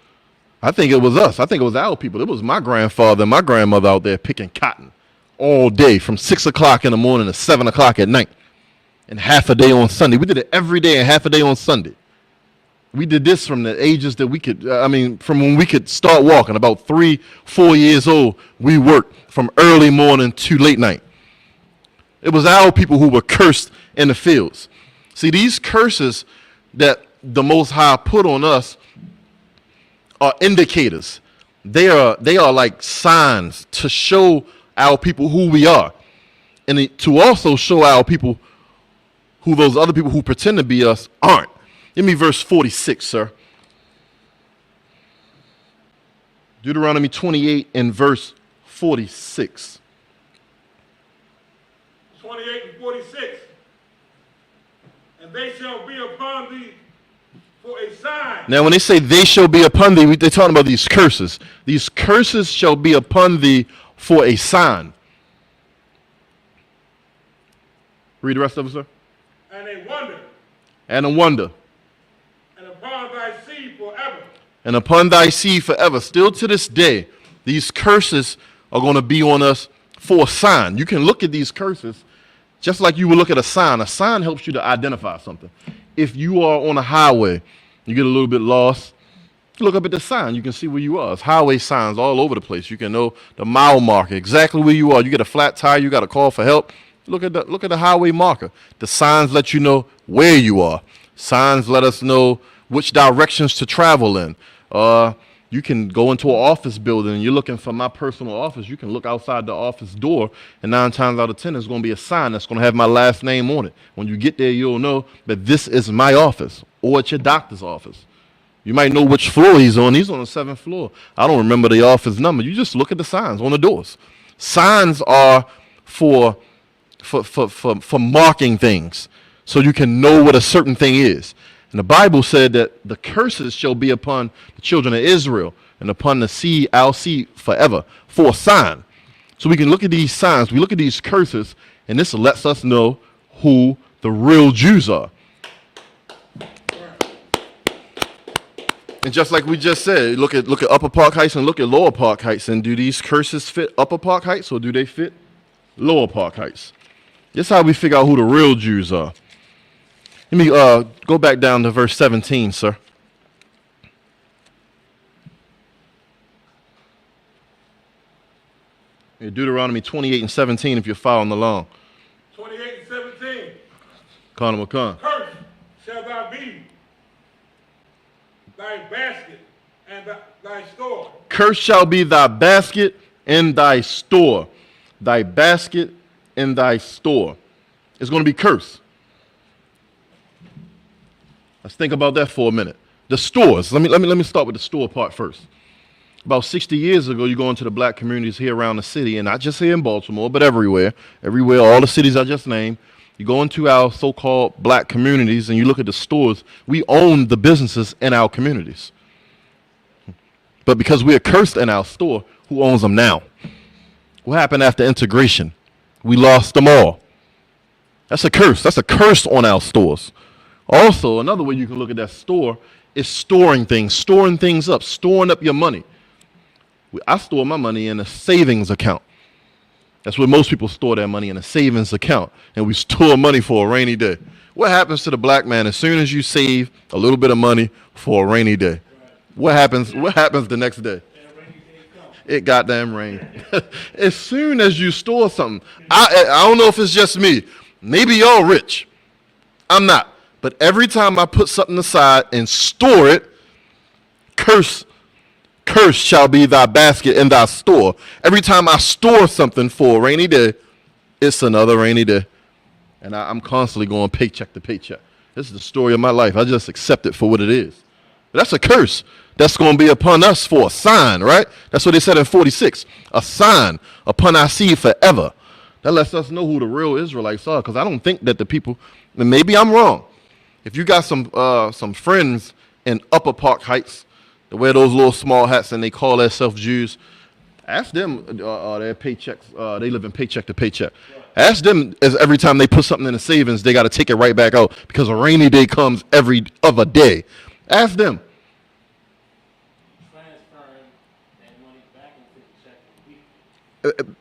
I think it was us. I think it was our people. It was my grandfather and my grandmother out there picking cotton all day from 6 o'clock in the morning to 7 o'clock at night, and half a day on Sunday. We did it every day and half a day on Sunday. We did this from the ages that we could, from when we could start walking, about 3, 4 years old. We worked from early morning to late night. It was our people who were cursed in the fields. See, these curses that the Most High put on us are indicators. They are like signs to show our people who we are, and to also show our people who those other people who pretend to be us aren't. Give me verse 46, sir. Deuteronomy 28 and verse 46. 28 and 46. And they shall be upon thee for a sign. Now, when they say they shall be upon thee, they're talking about these curses. These curses shall be upon thee for a sign. Read the rest of it, sir. And a wonder. And a wonder. And upon thy seed forever. And upon thy seed forever. Still to this day, these curses are going to be on us for a sign. You can look at these curses just like you would look at a sign. A sign helps you to identify something. If you are on a highway, you get a little bit lost, look up at the sign. You can see where you are. It's highway signs all over the place. You can know the mile marker, exactly where you are. You get a flat tire, you got to call for help. Look at the highway marker. The signs let you know where you are. Signs let us know which directions to travel in. You can go into an office building and you're looking for my personal office. You can look outside the office door, and 9 times out of 10, there's going to be a sign that's going to have my last name on it. When you get there, you'll know that this is my office, or it's your doctor's office. You might know which floor he's on. He's on the 7th floor. I don't remember the office number. You just look at the signs on the doors. Signs are for marking things so you can know what a certain thing is. And the Bible said that the curses shall be upon the children of Israel and upon the seed, our seed forever, for a sign. So we can look at these signs, we look at these curses, and this lets us know who the real Jews are. And just like we just said, look at Upper Park Heights and look at Lower Park Heights, and do these curses fit Upper Park Heights or do they fit Lower Park Heights? This is how we figure out who the real Jews are. Let me go back down to verse 17, sir. Deuteronomy 28 and 17, if you're following along. 28 and 17. Con. Cursed shall thou be, thy basket and thy store. Cursed shall be thy basket and thy store. Thy basket and thy store. It's going to be cursed. Let's think about that for a minute. The stores. Let me start with the store part first. About 60 years ago, you go into the black communities here around the city, and not just here in Baltimore, but everywhere, all the cities I just named. You go into our so-called black communities, and you look at the stores. We own the businesses in our communities. But because we are cursed in our store, who owns them now? What happened after integration? We lost them all. That's a curse. That's a curse on our stores. Also, another way you can look at that store is storing things up, storing up your money. I store my money in a savings account. That's where most people store their money, in a savings account. And we store money for a rainy day. What happens to the black man as soon as you save a little bit of money for a rainy day? What happens? What happens the next day? It goddamn rain. As soon as you store something, I don't know if it's just me. Maybe y'all rich. I'm not. But every time I put something aside and store it, cursed shall be thy basket and thy store. Every time I store something for a rainy day, it's another rainy day. And I'm constantly going paycheck to paycheck. This is the story of my life. I just accept it for what it is. But that's a curse. That's going to be upon us for a sign, right? That's what they said in 46. A sign upon our seed forever. That lets us know who the real Israelites are, because I don't think that the people, and maybe I'm wrong. If you got some friends in Upper Park Heights that wear those little small hats and they call themselves Jews, ask them their paychecks. They live in paycheck to paycheck. Ask them, as every time they put something in the savings, they got to take it right back out because a rainy day comes every other day. Ask them. Transferring that money back into the check.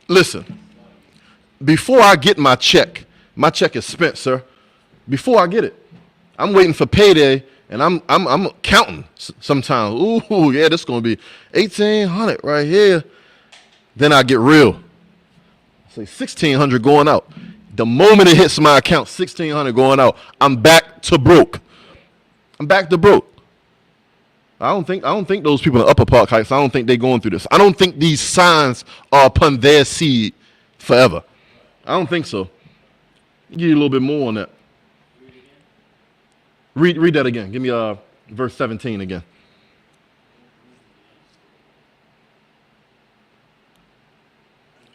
Listen, before I get my check is spent, sir. Before I get it, I'm waiting for payday, and I'm counting sometimes. Ooh, yeah, this is gonna be 1,800 right here. Then I get real. Say 1,600 going out. The moment it hits my account, 1,600 going out, I'm back to broke. I'm back to broke. I don't think those people in Upper Park Heights, I don't think they're going through this. I don't think these signs are upon their seed forever. I don't think so. Give you a little bit more on that. Read that again. Give me verse 17 again.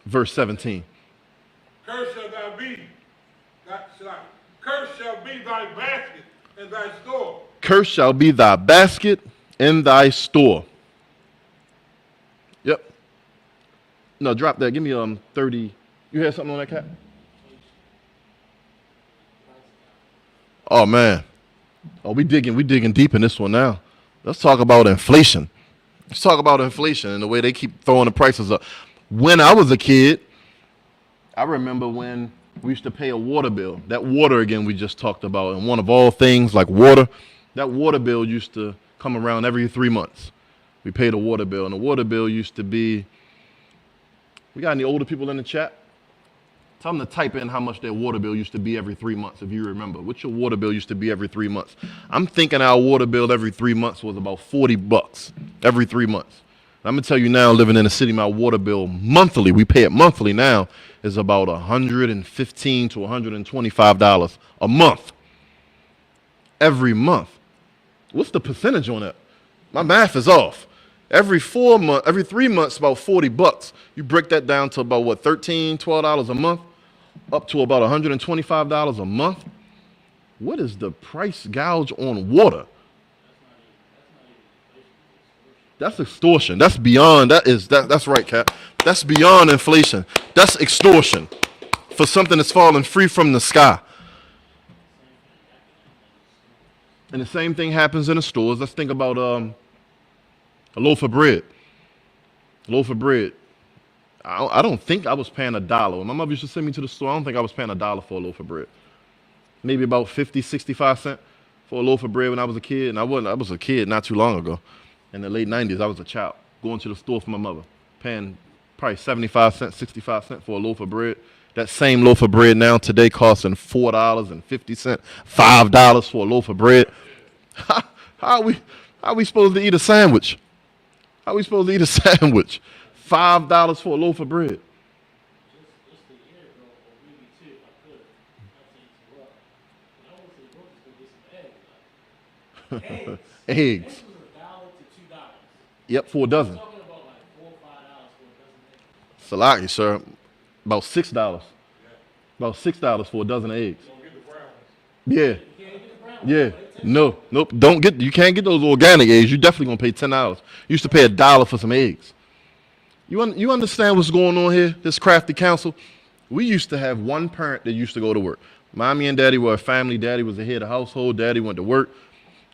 Verse 17. Cursed shall thou be, cursed shall be thy basket and thy store. Cursed shall be thy basket and thy store. Yep. No, drop that. Give me 30. You had something on that, Cap? Oh man. Oh, we digging deep in this one now. Let's talk about inflation. Let's talk about inflation and the way they keep throwing the prices up. When I was a kid, I remember when we used to pay a water bill. That water again we just talked about, and one of all things like water, that water bill used to come around every 3 months. We paid a water bill, and the water bill used to be, we got any older people in the chat? Tell them to type in how much their water bill used to be every 3 months, if you remember. What your water bill used to be every 3 months? I'm thinking our water bill every 3 months was about $40 every 3 months. And I'm gonna tell you now, living in the city, my water bill monthly, we pay it monthly now, is about $115 to $125 a month. Every month. What's the percentage on that? My math is off. Every 3 months, about $40. You break that down to about what, $13, $12 a month, up to about $125 a month. What is the price gouge on water? That's extortion. That's beyond. That's right, Cap. That's beyond inflation. That's extortion for something that's falling free from the sky. And the same thing happens in the stores. Let's think about a loaf of bread. A loaf of bread. I don't think I was paying $1. When my mother used to send me to the store, I don't think I was paying $1 for a loaf of bread. Maybe about 50, 65 cents for a loaf of bread when I was a kid. And I was a kid not too long ago. In the late 90s, I was a child going to the store for my mother, paying probably 75 cents, 65 cents for a loaf of bread. That same loaf of bread now today costing $4.50, $5 for a loaf of bread. How are we supposed to eat a sandwich? How are we supposed to eat a sandwich? $5 for a loaf of bread. Just a year ago, or maybe two, if I could, not to interrupt. When I went to the grocery store to get some eggs, like, Eggs. eggs was $1 to $2. Yep, for a dozen. I'm talking about like $4 or $5 for a dozen eggs. Salaki, sir. About $6. About $6 for a dozen of eggs. Don't get the brown ones. Yeah. You can't get the brown Yeah. ones, right? Nope. You can't get those organic eggs. You definitely gonna pay $10. You used to pay $1 for some eggs. You understand what's going on here? This crafty council. We used to have one parent that used to go to work. Mommy and daddy were a family. Daddy was the head of the household. Daddy went to work.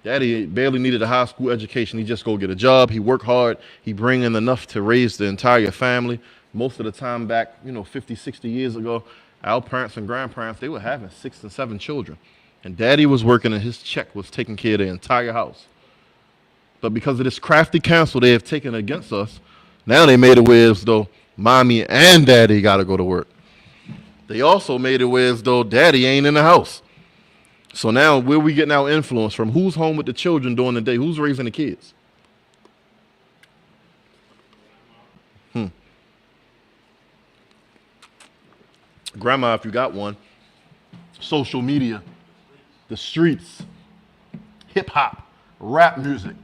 Daddy barely needed a high school education. He just go get a job. He worked hard. He bring in enough to raise the entire family. Most of the time back, 50, 60 years ago, our parents and grandparents, they were having 6 and 7 children. And daddy was working and his check was taking care of the entire house. But because of this crafty counsel they have taken against us, now they made it where as though mommy and daddy got to go to work. They also made it where as though daddy ain't in the house. So now where we getting our influence from? Who's home with the children during the day? Who's raising the kids? Grandma, if you got one. Social media, the streets, hip hop, rap music.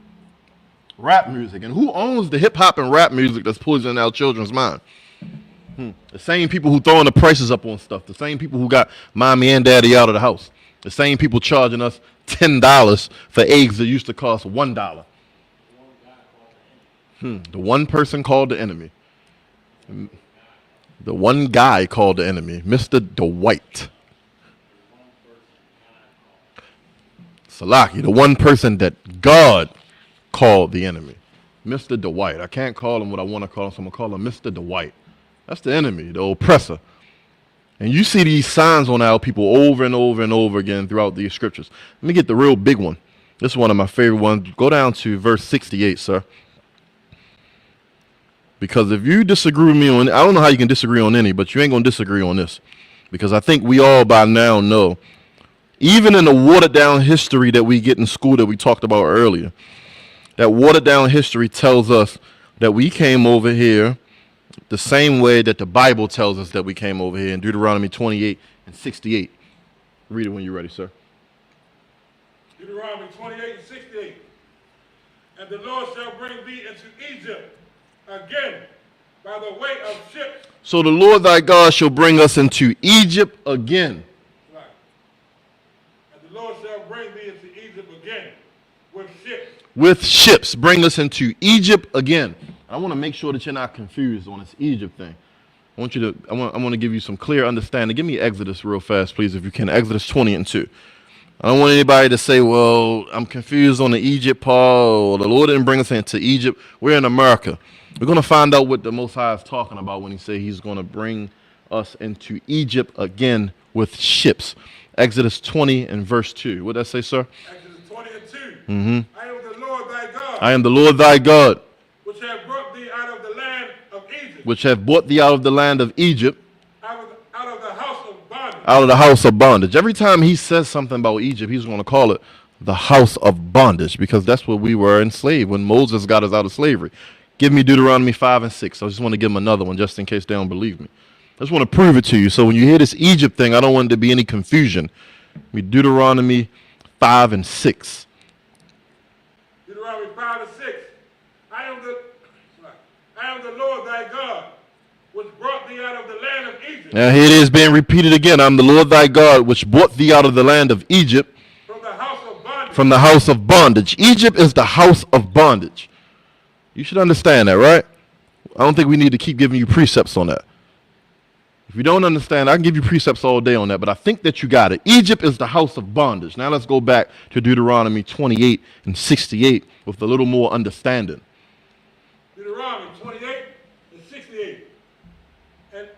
Rap music. And who owns the hip hop and rap music that's poisoning our children's mind? The same people who throwing the prices up on stuff. The same people who got mommy and daddy out of the house. The same people charging us $10 for eggs that used to cost $1. The one person called the enemy. The one guy called the enemy, Mr. Dwight. Salaki, the one person that God called the enemy. Mr. Dwight. I can't call him what I want to call him, so I'm going to call him Mr. Dwight. That's the enemy, the oppressor. And you see these signs on our people over and over and over again throughout the scriptures. Let me get the real big one. This is one of my favorite ones. Go down to verse 68, sir. Because if you disagree with me on, I don't know how you can disagree on any, but you ain't going to disagree on this. Because I think we all by now know, even in the watered down history that we get in school that we talked about earlier, that watered down history tells us that we came over here the same way that the Bible tells us that we came over here in Deuteronomy 28 and 68. Read it when you're ready, sir. Deuteronomy 28 and 68. And the Lord shall bring thee into Egypt again by the way of ships. So the Lord thy God shall bring us into Egypt again. Right. And the Lord shall bring thee into Egypt again with ships. With ships. Bring us into Egypt again. I want to make sure that you're not confused on this Egypt thing. I want to give you some clear understanding. Give me Exodus real fast, please, if you can. Exodus 20 and 2. I don't want anybody to say, well, I'm confused on the Egypt part, or the Lord didn't bring us into Egypt. We're in America. We're going to find out what the Most High is talking about when he says he's going to bring us into Egypt again with ships. Exodus 20 and verse 2. What did that say, sir? Exodus 20 and 2. Mm-hmm. I am the Lord thy God. I am the Lord thy God. Which have brought thee out of the land of Egypt. Which have brought thee out of the land of Egypt. Out of the house of bondage. Out of the house of bondage. Every time he says something about Egypt, he's going to call it the house of bondage, because that's where we were enslaved when Moses got us out of slavery. Give me Deuteronomy 5 and 6. I just want to give them another one just in case they don't believe me. I just want to prove it to you. So when you hear this Egypt thing, I don't want there to be any confusion. Deuteronomy 5 and 6. Deuteronomy 5 and 6. I am the Lord thy God, which brought thee out of the land of Egypt. Now here it is being repeated again. I'm the Lord thy God, which brought thee out of the land of Egypt. From the house of bondage. From the house of bondage. Egypt is the house of bondage. You should understand that, right? I don't think we need to keep giving you precepts on that. If you don't understand, I can give you precepts all day on that, but I think that you got it. Egypt is the house of bondage. Now let's go back to Deuteronomy 28 and 68 with a little more understanding. Deuteronomy 28 and 68. And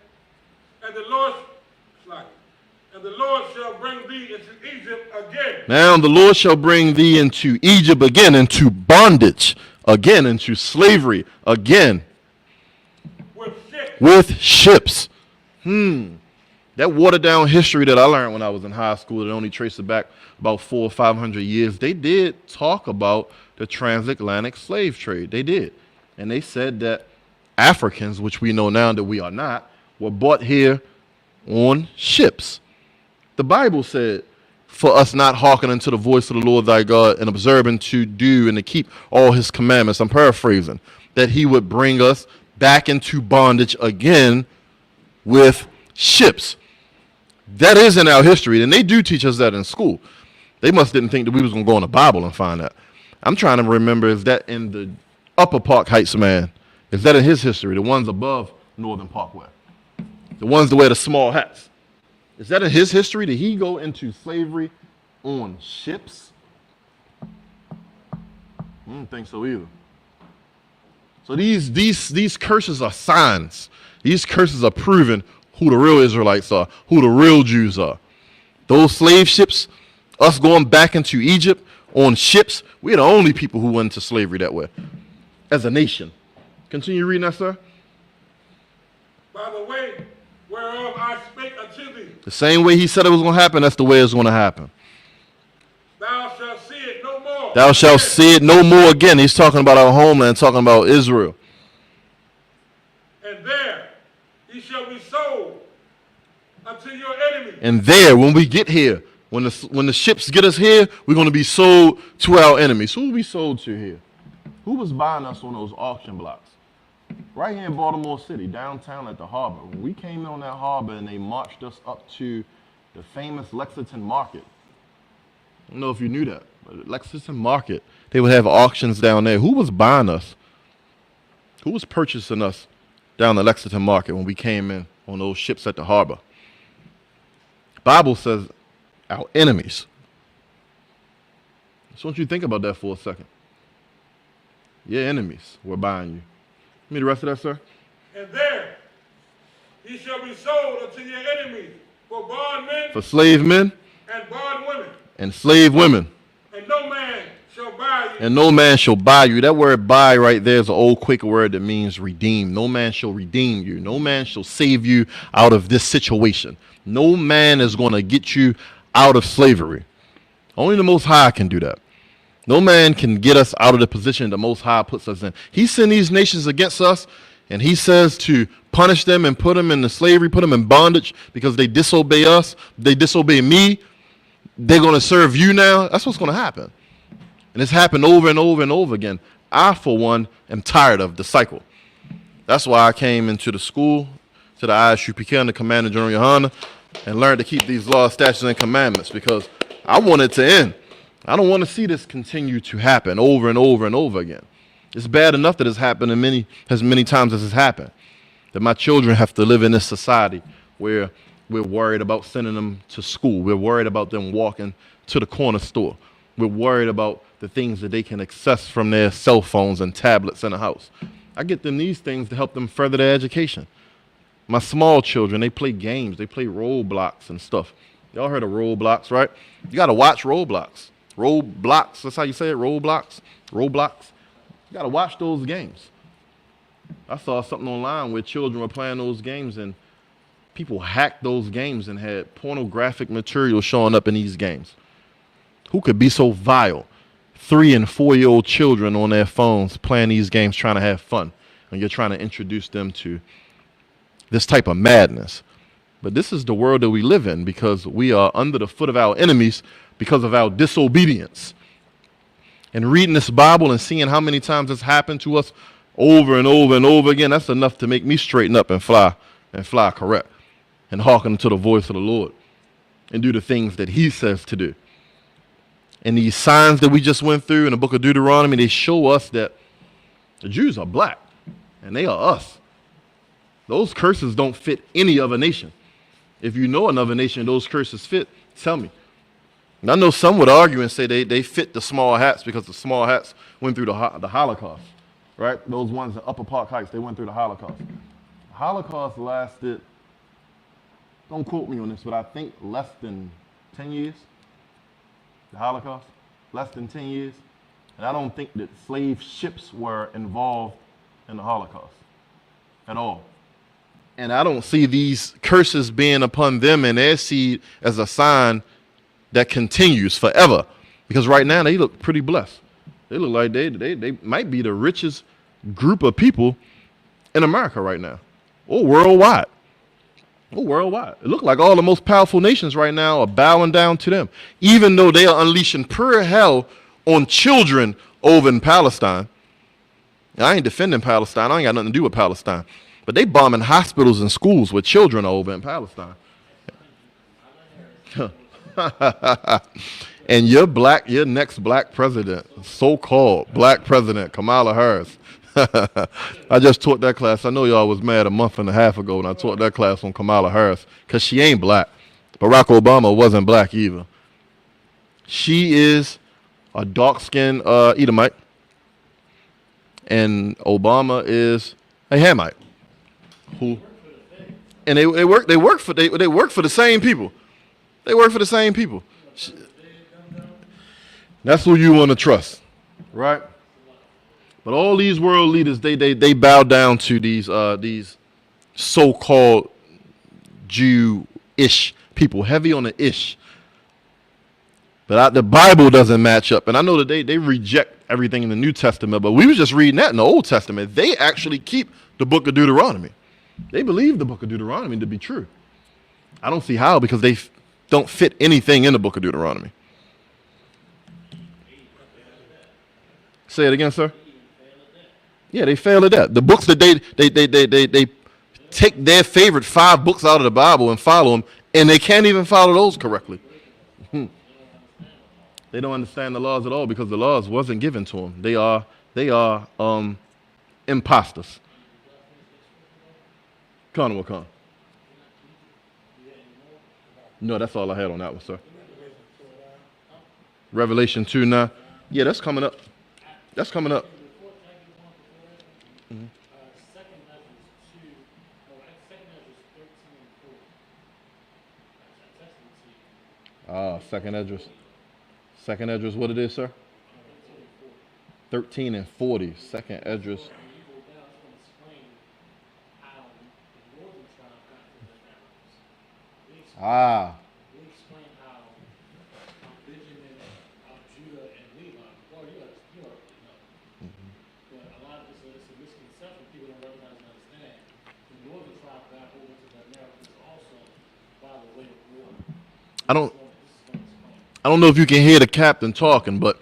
the Lord shall bring thee into Egypt again. Now the Lord shall bring thee into Egypt again, into bondage again, into slavery again. With ships. That watered down history that I learned when I was in high school, that only traced it back about 400 or 500 years, they did talk about the transatlantic slave trade. They did. And they said that Africans, which we know now that we are not, were brought here on ships. The Bible said for us not hearkening to the voice of the Lord thy God and observing to do and to keep all his commandments. I'm paraphrasing. That he would bring us back into bondage again with ships. That is in our history, and they do teach us that in school. They must didn't think that we was going to go in the Bible and find that. I'm trying to remember, is that in the Upper Park Heights man? Is that in his history, the ones above Northern Parkway? The ones that wear the small hats? Is that in his history? Did he go into slavery on ships? I don't think so either. So these curses are signs. These curses are proving who the real Israelites are, who the real Jews are. Those slave ships, us going back into Egypt on ships, we're the only people who went into slavery that way as a nation. Continue reading that, sir. By the way whereof I spake unto thee, The same way he said it was going to happen, that's the way it's going to happen. thou shalt see it no more. Thou shalt see it no more again. He's talking about our homeland, talking about Israel. And there ye shall be sold unto your enemies. And there, when we get here, when the ships get us here, we're going to be sold to our enemies. Who we sold to here? Who was buying us on those auction blocks? Right here in Baltimore City, downtown at the harbor. When we came in on that harbor and they marched us up to the famous Lexington Market. I don't know if you knew that, but Lexington Market, they would have auctions down there. Who was buying us? Who was purchasing us down the Lexington Market when we came in on those ships at the harbor? The Bible says our enemies. So don't you think about that for a second. Your enemies were buying you. Give me the rest of that, sir. And there ye shall be sold unto your enemies for bondmen For slave men and bondwomen, and slave women. and no man shall buy you. And no man shall buy you. That word buy right there is an old Quaker word that means redeem. No man shall redeem you. No man shall save you out of this situation. No man is going to get you out of slavery. Only the Most High can do that. No man can get us out of the position the Most High puts us in. He sent these nations against us, and he says to punish them and put them into slavery, put them in bondage because they disobey us. They disobey me. They're going to serve you now. That's what's going to happen. And it's happened over and over and over again. I, for one, am tired of the cycle. That's why I came into the school, to the ISUPK and the Commander General Yohana, and learned to keep these laws, statutes, and commandments because I want it to end. I don't want to see this continue to happen over and over and over again. It's bad enough that it's happened as many times as it's happened. That my children have to live in this society where we're worried about sending them to school. We're worried about them walking to the corner store. We're worried about the things that they can access from their cell phones and tablets in the house. I get them these things to help them further their education. My small children, they play games. They play Roblox and stuff. Y'all heard of Roblox, right? You got to watch Roblox. Roblox, that's how you say it, Roblox. You got to watch those games. I saw something online where children were playing those games and people hacked those games and had pornographic material showing up in these games. Who could be so vile? 3- and 4-year-old children on their phones playing these games trying to have fun. And you're trying to introduce them to this type of madness. But this is the world that we live in because we are under the foot of our enemies because of our disobedience. And reading this Bible and seeing how many times it's happened to us over and over and over again, that's enough to make me straighten up and fly correct and hearken to the voice of the Lord and do the things that he says to do. And these signs that we just went through in the book of Deuteronomy, they show us that the Jews are black and they are us. Those curses don't fit any other nation. If you know another nation those curses fit, tell me. And I know some would argue and say they fit the small hats because the small hats went through the Holocaust, right? Those ones in Upper Park Heights, they went through the Holocaust. The Holocaust lasted, don't quote me on this, but I think less than 10 years. The Holocaust, less than 10 years. And I don't think that slave ships were involved in the Holocaust at all. And I don't see these curses being upon them and their seed as a sign that continues forever. Because right now they look pretty blessed. They look like they might be the richest group of people in America right now. Or worldwide. It looked like all the most powerful nations right now are bowing down to them. Even though they are unleashing pure hell on children over in Palestine. And I ain't defending Palestine. I ain't got nothing to do with Palestine. But they bombing hospitals and schools with children over in Palestine. And your next black president, so-called black president, Kamala Harris. I just taught that class. I know y'all was mad a month and a half ago when I taught that class on Kamala Harris because she ain't black. Barack Obama wasn't black either. She is a dark-skinned Edomite. and Obama is a Hamite. Who? And they work for the same people. They work for the same people. That's who you want to trust, right? But all these world leaders, they bow down to these so-called Jew-ish people, heavy on the ish. But the Bible doesn't match up. And I know that they reject everything in the New Testament, but we was just reading that in the Old Testament. They actually keep the book of Deuteronomy. They believe the book of Deuteronomy to be true. I don't see how, because they don't fit anything in the book of Deuteronomy. Say it again, sir. Yeah, they fail at that. The books that they take their favorite 5 books out of the Bible and follow them, and they can't even follow those correctly. They don't understand the laws at all, because the laws wasn't given to them. They are imposters. Con. No, that's all I had on that one, sir. Revelation 2:9. Yeah, that's coming up. That's coming up. Second Ezra 2, no, Second Ezra 13 and 4. I texted it to you. Second Esdras. Second Esdras, what it is, sir? 13 and 40. Second Esdras. When you go down, it's going to explain how the northern tribe got to the mountains. We explain how Benjamin, Judah, and Levi, well, you already know. But a lot of it's a misconception people don't recognize and understand. The northern tribe got over to the Americas also by the way of water. I don't know if you can hear the captain talking, but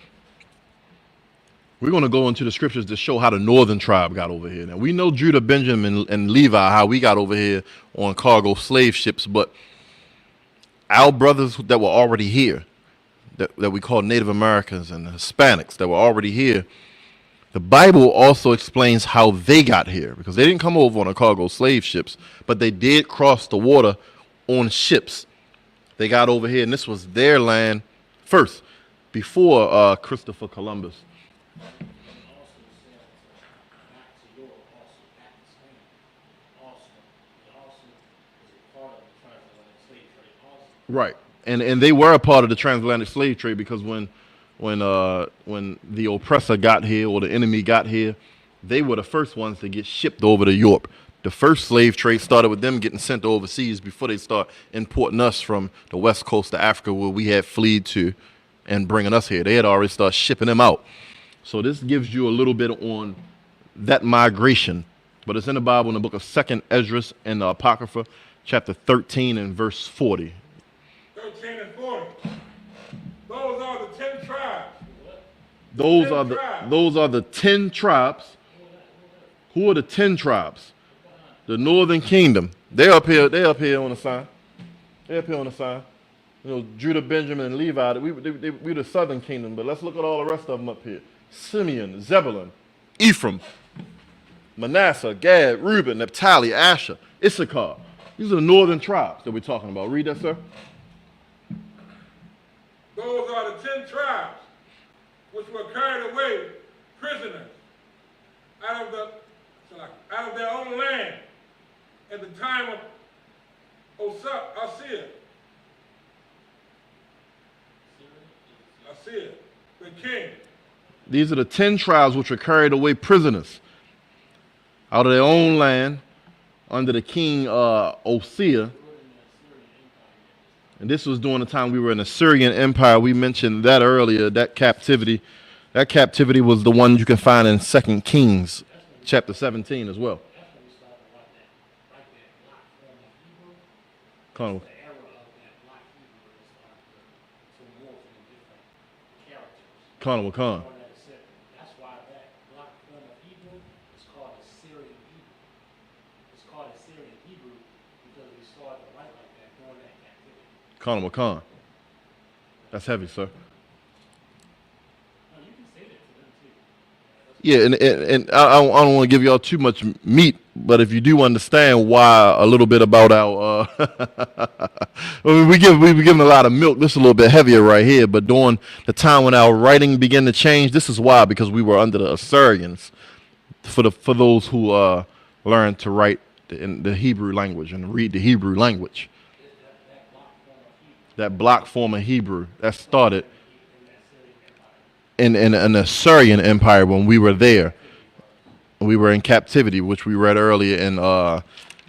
we're going to go into the scriptures to show how the northern tribe got over here. Now, we know Judah, Benjamin, and Levi, how we got over here on cargo slave ships, but our brothers that were already here, that we call Native Americans and Hispanics that were already here, the Bible also explains how they got here, because they didn't come over on a cargo slave ships, but they did cross the water on ships. They got over here, and this was their land first, before Christopher Columbus. Right, and they were a part of the transatlantic slave trade, because when the oppressor got here, or the enemy got here, they were the first ones to get shipped over to Europe. The first slave trade started with them getting sent overseas before they start importing us from the west coast of Africa, where we had fled to, and bringing us here. They had already started shipping them out. So this gives you a little bit on that migration. But it's in the Bible in the book of 2nd Esdras and the Apocrypha, chapter 13 and verse 40. 13 and 40. Those are the 10 tribes. Those are the 10 tribes. Who are the 10 tribes? The northern kingdom. They're up here on the sign. They're up here on the sign. You know, Judah, Benjamin, and Levi, we the southern kingdom, but let's look at all the rest of them up here. Simeon, Zebulun, Ephraim, Manasseh, Gad, Reuben, Naphtali, Asher, Issachar. These are the northern tribes that we're talking about. Read that, sir. Those are the 10 tribes which were carried away prisoners out of their own land at the time of Osir, the king. These are the 10 tribes which were carried away prisoners out of their own land under the king Osir. And this was during the time we were in the Assyrian Empire. We mentioned that earlier, that captivity. That captivity was the one you can find in 2 Kings chapter 17 as well. Colonel. Colonel Khan. That's why that block form of Hebrew is called Assyrian Hebrew. It's called Assyrian Hebrew because we started to write like that during that captivity. Colonel Khan. That's heavy, sir. No, you can say that to them too. Yeah, and I don't want to give y'all too much meat, but if you do understand why a little bit about our, we giving a lot of milk. This is a little bit heavier right here, but during the time when our writing began to change, this is why, because we were under the Assyrians. for those who learn to write in the Hebrew language and read the Hebrew language. That block form of Hebrew that started in an Assyrian Empire when we were there. We were in captivity, which we read earlier in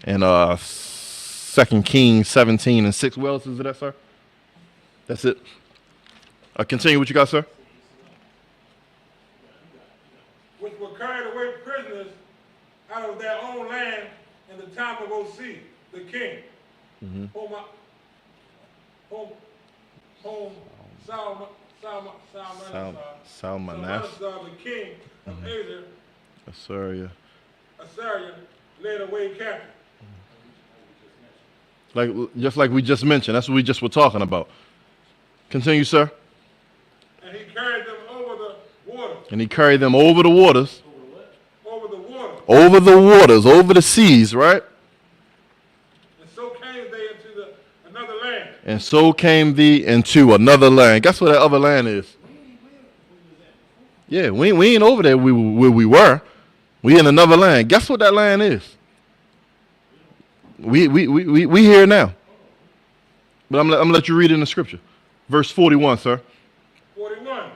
2 Kings 17 and 6. What else is it, that, sir? That's it. Continue what you got, sir. Which were carried away prisoners out of their own land in the time of Osea, the king. Salmanasar, the king of Assyria led away captive. Just like we just mentioned. That's what we just were talking about. Continue, sir. And he carried them over the water. And he carried them over the waters. Over the water. Over the waters, over the seas, right? And so came they into another land. And so came thee into another land. Guess where that other land is? Yeah, we ain't over there where we were. We in another land. Guess what that land is? We here now. But I'm gonna let you read it in the scripture. Verse 41, sir. 41.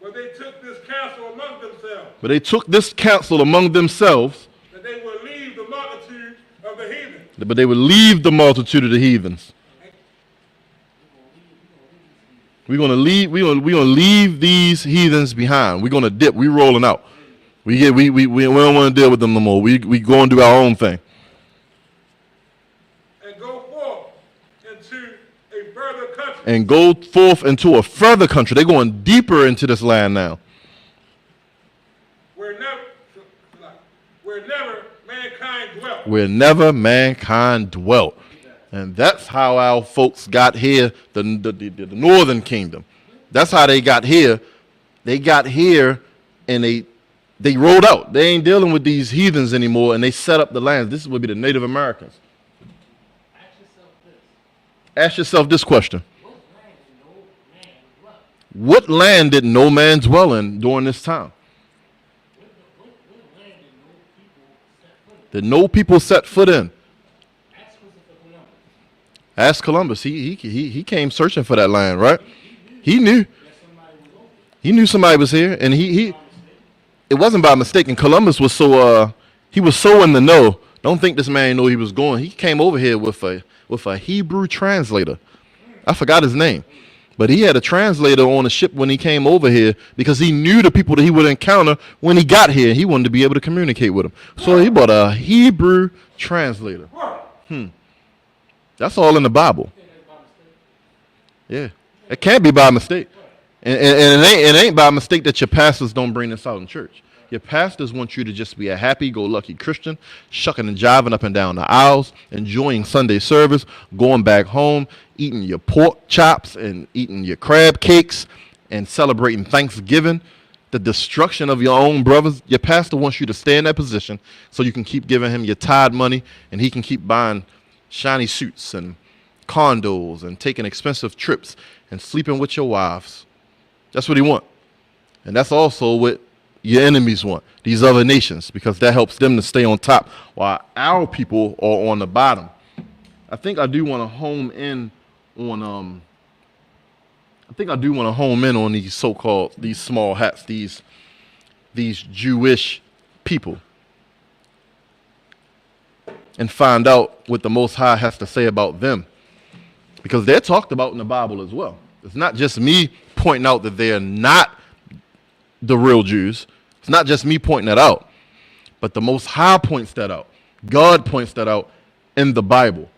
But they took this counsel among themselves. But they took this counsel among themselves. That they would leave the multitude of the heathen. But they would leave the multitude of the heathens. We're gonna leave these heathens behind. We're gonna dip. We rolling out. We don't want to deal with them no more. We go and do our own thing. And go forth into a further country. And go forth into a further country. They're going deeper into this land now. Where never mankind dwelt. Where never mankind dwelt. And that's how our folks got here, the northern kingdom. That's how they got here. They got here and they rolled out. They ain't dealing with these heathens anymore, and they set up the lands. This would be the Native Americans. Ask yourself this question. What land did no man dwell in during this time? Did no people set foot in? Ask Columbus. He came searching for that land, right? He knew. He knew somebody was here, and it wasn't by mistake. And Columbus was so in the know. Don't think this man knew he was going. He came over here with a Hebrew translator. I forgot his name, but he had a translator on the ship when he came over here because he knew the people that he would encounter when he got here. He wanted to be able to communicate with them, so he bought a Hebrew translator. That's all in the Bible. Yeah, it can't be by mistake. And it ain't by mistake that your pastors don't bring this out in church. Your pastors want you to just be a happy-go-lucky Christian, shucking and jiving up and down the aisles, enjoying Sunday service, going back home, eating your pork chops and eating your crab cakes and celebrating Thanksgiving, the destruction of your own brothers. Your pastor wants you to stay in that position so you can keep giving him your tithe money and he can keep buying shiny suits and condos and taking expensive trips and sleeping with your wives. That's what he wants. And that's also what your enemies want, these other nations, because that helps them to stay on top while our people are on the bottom. I think I do want to home in on these so-called, these small hats, these Jewish people, and find out what the Most High has to say about them, because they're talked about in the Bible as well. It's not just me pointing out that they're not the real Jews. It's not just me pointing that out, but the Most High points that out. God points that out in the Bible.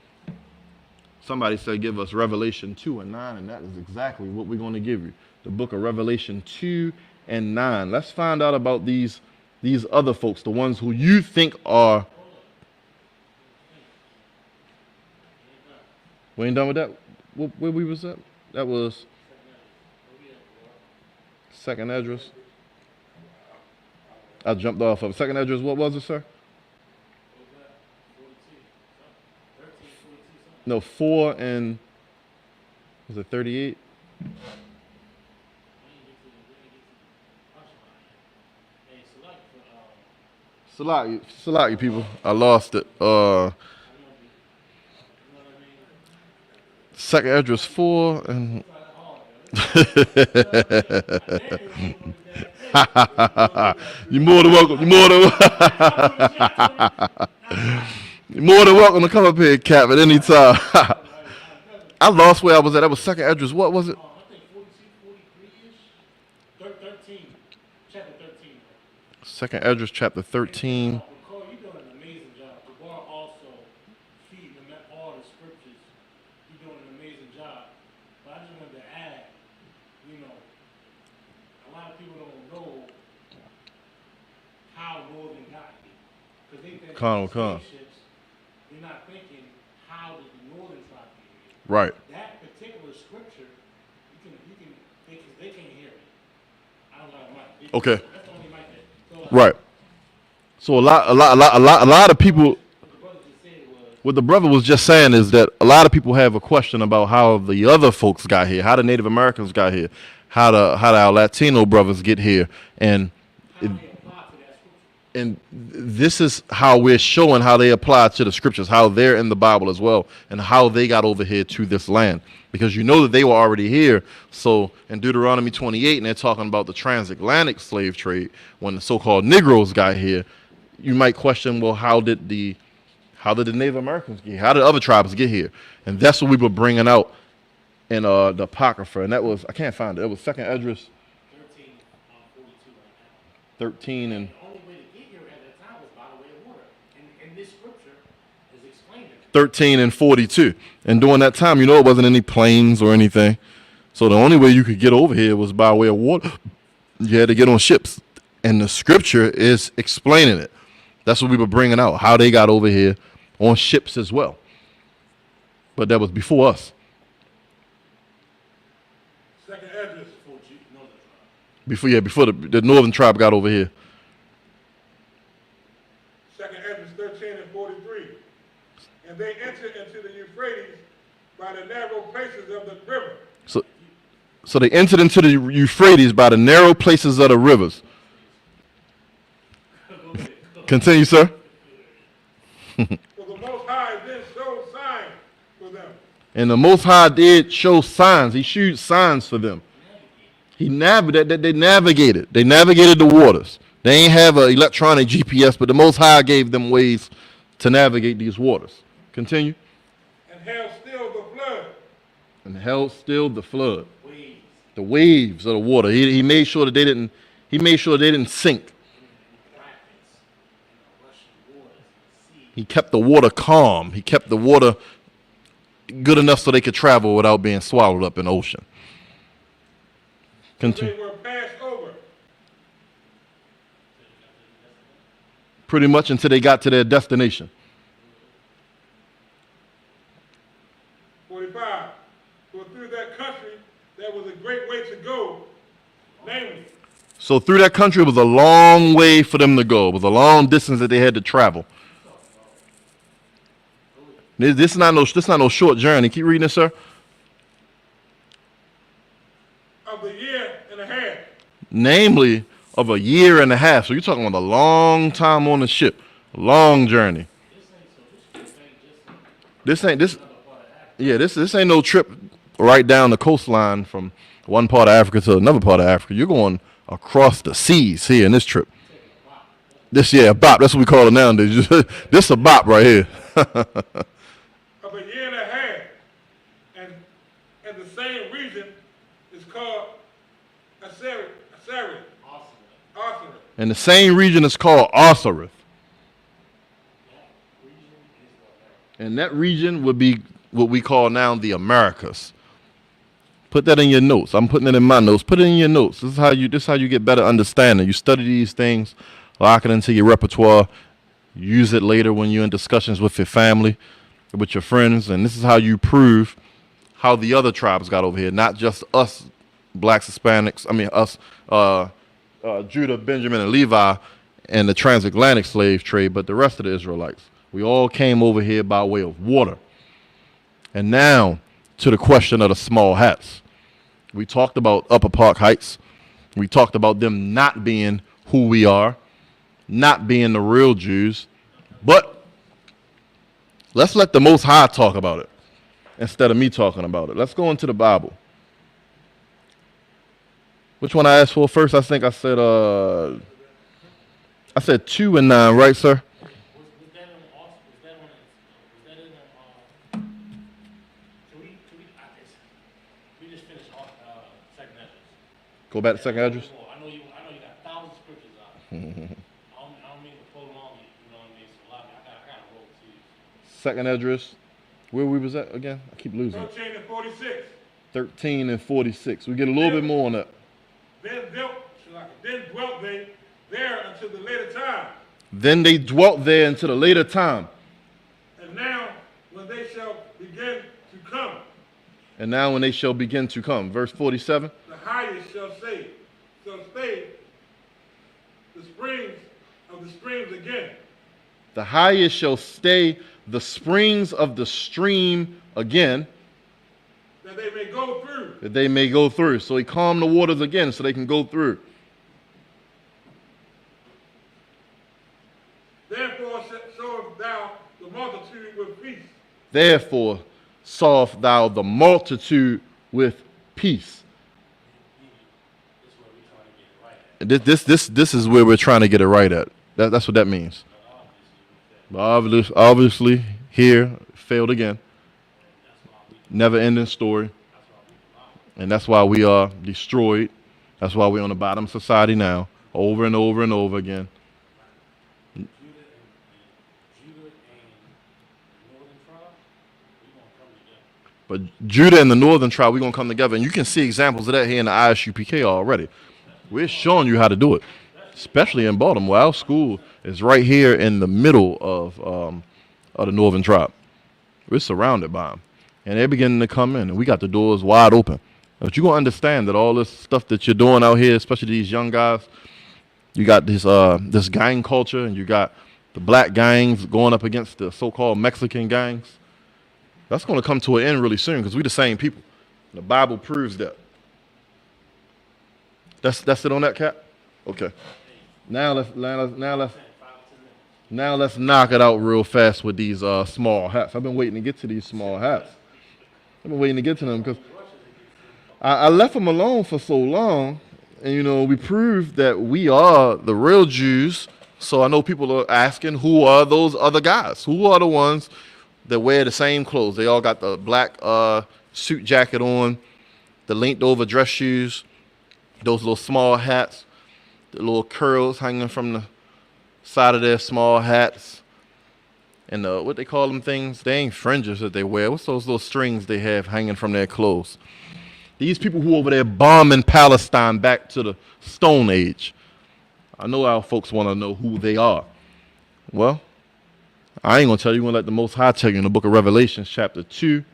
Somebody said, give us Revelation 2 and 9, and that is exactly what we're going to give you. The book of Revelation 2 and 9. Let's find out about these other folks, the ones who you think are... We ain't done with that? Where we was at? That was second address. I jumped off of second address. What was it, sir? No, 4 and was it 38? Salaki people. I lost it. Second Esdras 4 and you're more than welcome. You're more than welcome to come up here, Cap, at any time. I lost where I was at. That was Second Esdras. What was it? I think 42, 43-ish. 13, chapter 13. Second Esdras chapter 13. Cole, you're doing an amazing job. The bar also feeding them all the scriptures. You're doing an amazing job. But I just wanted to add, you know, a lot of people don't know how Northern got here. Because they think slave ships, they're not thinking how did the Northern tribe get here. Right. That particular scripture, they can't hear it. I don't know how to mic. Okay. That's the only mic there. So, Right. So a lot of people. What the brother was just saying is that a lot of people have a question about how the other folks got here, how the Native Americans got here, how our Latino brothers get here, and this is how we're showing how they apply to the scriptures, how they're in the Bible as well, and how they got over here to this land. Because you know that they were already here. So in Deuteronomy 28, and they're talking about the transatlantic slave trade, when the so-called Negroes got here, you might question, well, how did the Native Americans get here? How did other tribes get here? And that's what we were bringing out in the Apocrypha. And that was, I can't find it. It was Second Esdras 13 and 13 and 42. And during that time, you know, it wasn't any planes or anything. So the only way you could get over here was by way of water. You had to get on ships. And the scripture is explaining it. That's what we were bringing out, how they got over here on ships as well. But that was before us. Second Esdras. Before the northern tribe got over here. Second Esdras 13 and 43. And they entered into the Euphrates by the narrow places of the river. So they entered into the Euphrates by the narrow places of the rivers. Continue, sir. For the Most High then showed signs for them. And the Most High did show signs. He showed signs for them. They navigated. They navigated the waters. They ain't have an electronic GPS, but the Most High gave them ways to navigate these waters. Continue. And held still the flood. And held still the flood. The waves of the water. He made sure that they didn't. He made sure they didn't sink. He kept the water calm. He kept the water good enough so they could travel without being swallowed up in the ocean. Continue. They were passed over. Pretty much until they got to their destination. 45. For through that country there was a great way to go, namely. So through that country it was a long way for them to go. It was a long distance that they had to travel. This is not no short journey. Keep reading this, sir. Of the year and a half. Namely, of a year and a half. So you're talking about a long time on the ship. A long journey. This ain't no trip right down the coastline from one part of Africa to another part of Africa. You're going across the seas here in this trip. A bop. That's what we call it nowadays. This a bop right here. Of a year and a half. And the same region is called Assyria. And the same region is called Osiris. And that region would be what we call now the Americas. Put that in your notes. I'm putting it in my notes. Put it in your notes. This is how you get better understanding. You study these things, lock it into your repertoire, use it later when you're in discussions with your family, with your friends, and this is how you prove how the other tribes got over here, not just us blacks, Hispanics, us Judah, Benjamin, and Levi and the transatlantic slave trade, but the rest of the Israelites. We all came over here by way of water. And now to the question of the small hats. We talked about Upper Park Heights. We talked about them not being who we are. not being the real Jews. But let's let the Most High talk about it instead of me talking about it. Let's go into the Bible. Which one I asked for first? I think I said 2 and 9, right, sir? Was that in Austin? Was that in we just finished off second address. Go back to second address. I know you got thousands of scriptures out. I don't mean to prolong it, you know what I mean? So I got to roll to you. Second address. Where we was at again? I keep losing it. 13 and 46. 13 and 46. We get a little bit more on that. Then dwelt they there until the later time. Then they dwelt there until the later time. And now, when they shall begin to come, And now when they shall begin to come. Verse 47. the highest shall stay the springs of the streams again. The highest shall stay the springs of the stream again, That they may go through. that they may go through. So he calmed the waters again so they can go through. Therefore sowest thou the multitude with peace. Therefore sawest thou the multitude with peace. This is where we're trying to get it right at. That's what that means. But obviously here, failed again. Never ending story. And that's why we are destroyed. That's why we're on the bottom of society now, over and over and over again. But Judah and the northern tribe, we're going to come together. And you can see examples of that here in the ISUPK already. We're showing you how to do it, especially in Baltimore. Our school is right here in the middle of the northern tribe. We're surrounded by them. And they're beginning to come in, and we got the doors wide open. But you're going to understand that all this stuff that you're doing out here, especially these young guys, you got this gang culture, and you got the black gangs going up against the so-called Mexican gangs. That's going to come to an end really soon because we're the same people. The Bible proves that. That's it on that, Cap? Okay. Now let's knock it out real fast with these small hats. I've been waiting to get to these small hats. I've been waiting to get to them because I left them alone for so long, and we proved that we are the real Jews. So I know people are asking, who are those other guys? Who are the ones that wear the same clothes? They all got the black suit jacket on, the linked over dress shoes, those little small hats, the little curls hanging from the side of their small hats, and what they call them things? They ain't fringes that they wear. What's those little strings they have hanging from their clothes? These people who over there bombing Palestine back to the Stone Age. I know our folks want to know who they are. Well, I ain't going to tell you. I'm going to let the Most High tell you in the book of Revelation, chapter 2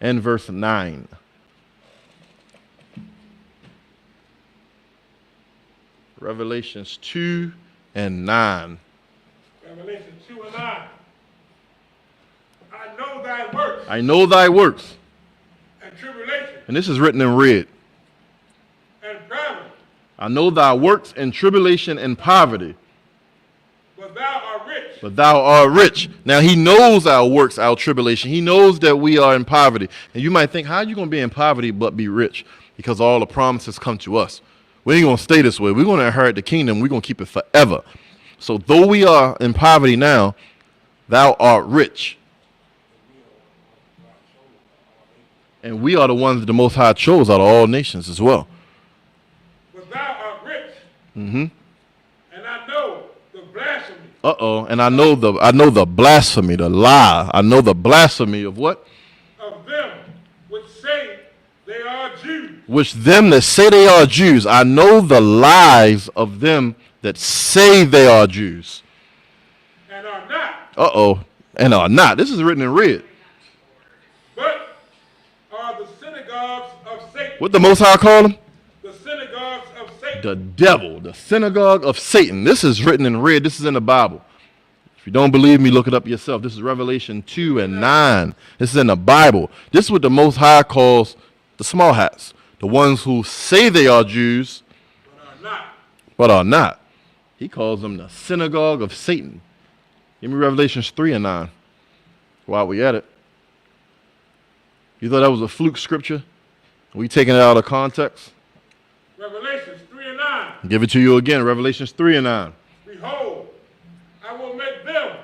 and verse 9. Revelations 2 and 9. Revelation 2 and 9. I know thy works. I know thy works. And tribulation. And this is written in red. And poverty. I know thy works and tribulation and poverty. But thou art rich. But thou art rich. Now he knows our works, our tribulation. He knows that we are in poverty. And you might think, how are you going to be in poverty but be rich? Because all the promises come to us. We ain't going to stay this way. We're going to inherit the kingdom. We're going to keep it forever. So though we are in poverty now, thou art rich. And we are the ones that the Most High chose out of all nations as well. But thou art rich. Mm-hmm. And I know the blasphemy. Uh-oh. And I know the blasphemy, the lie. I know the blasphemy of what? Of them which say they are Jews. Which them that say they are Jews. I know the lies of them that say they are Jews. And are not. Uh-oh. And are not. This is written in red. But are the synagogues of Satan. What the Most High call them? The synagogues of Satan. The devil. The synagogue of Satan. This is written in red. This is in the Bible. If you don't believe me, look it up yourself. This is Revelation 2 and 9. This is in the Bible. This is what the Most High calls the small hats. The ones who say they are Jews, But are not. but are not. He calls them the synagogue of Satan. Give me Revelations 3 and 9 while we at it. You thought that was a fluke scripture? We taking it out of context? Revelations 3 and 9. Give it to you again, Revelations 3 and 9. Behold, I will make them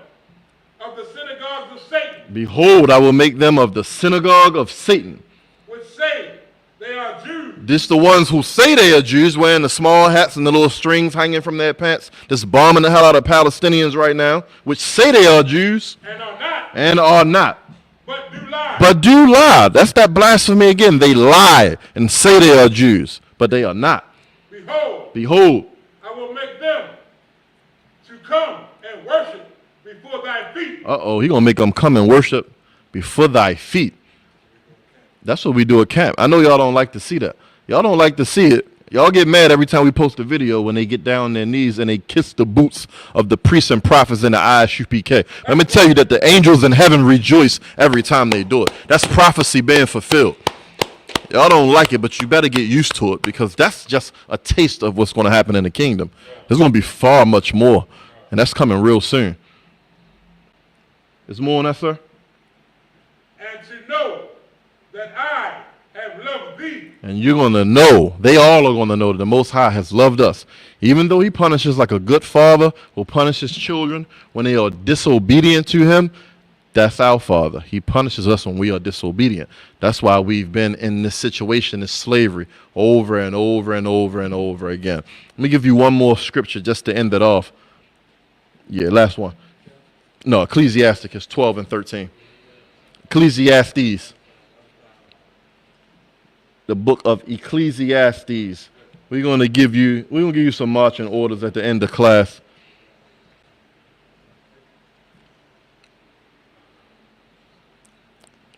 of the synagogues of Satan, Behold, I will make them of the synagogue of Satan. which say they are Jews, This the ones who say they are Jews, wearing the small hats and the little strings hanging from their pants, just bombing the hell out of Palestinians right now, which say they are Jews and are not, and are not. but do lie. But do lie. That's that blasphemy again. They lie and say they are Jews, but they are not. Behold, Behold, I will make them to come and worship before thy feet. he gonna make them come and worship before thy feet. That's what we do at camp. I know y'all don't like to see that. Y'all don't like to see it. Y'all get mad every time we post a video when they get down on their knees and they kiss the boots of the priests and prophets in the ISUPK. Let me tell you that the angels in heaven rejoice every time they do it. That's prophecy being fulfilled. Y'all don't like it, but you better get used to it, because that's just a taste of what's going to happen in the kingdom. There's going to be far much more, and that's coming real soon. Is more on that, sir? And to know that I have loved thee. And you're going to know, they all are going to know that the Most High has loved us. Even though he punishes like a good father will punish his children when they are disobedient to him, that's our Father. He punishes us when we are disobedient. That's why we've been in this situation, this slavery, over and over and over and over again. Let me give you one more scripture just to end it off. Yeah, last one. No, Ecclesiasticus 12 and 13. Ecclesiastes. The book of Ecclesiastes. We're gonna give you some marching orders at the end of class.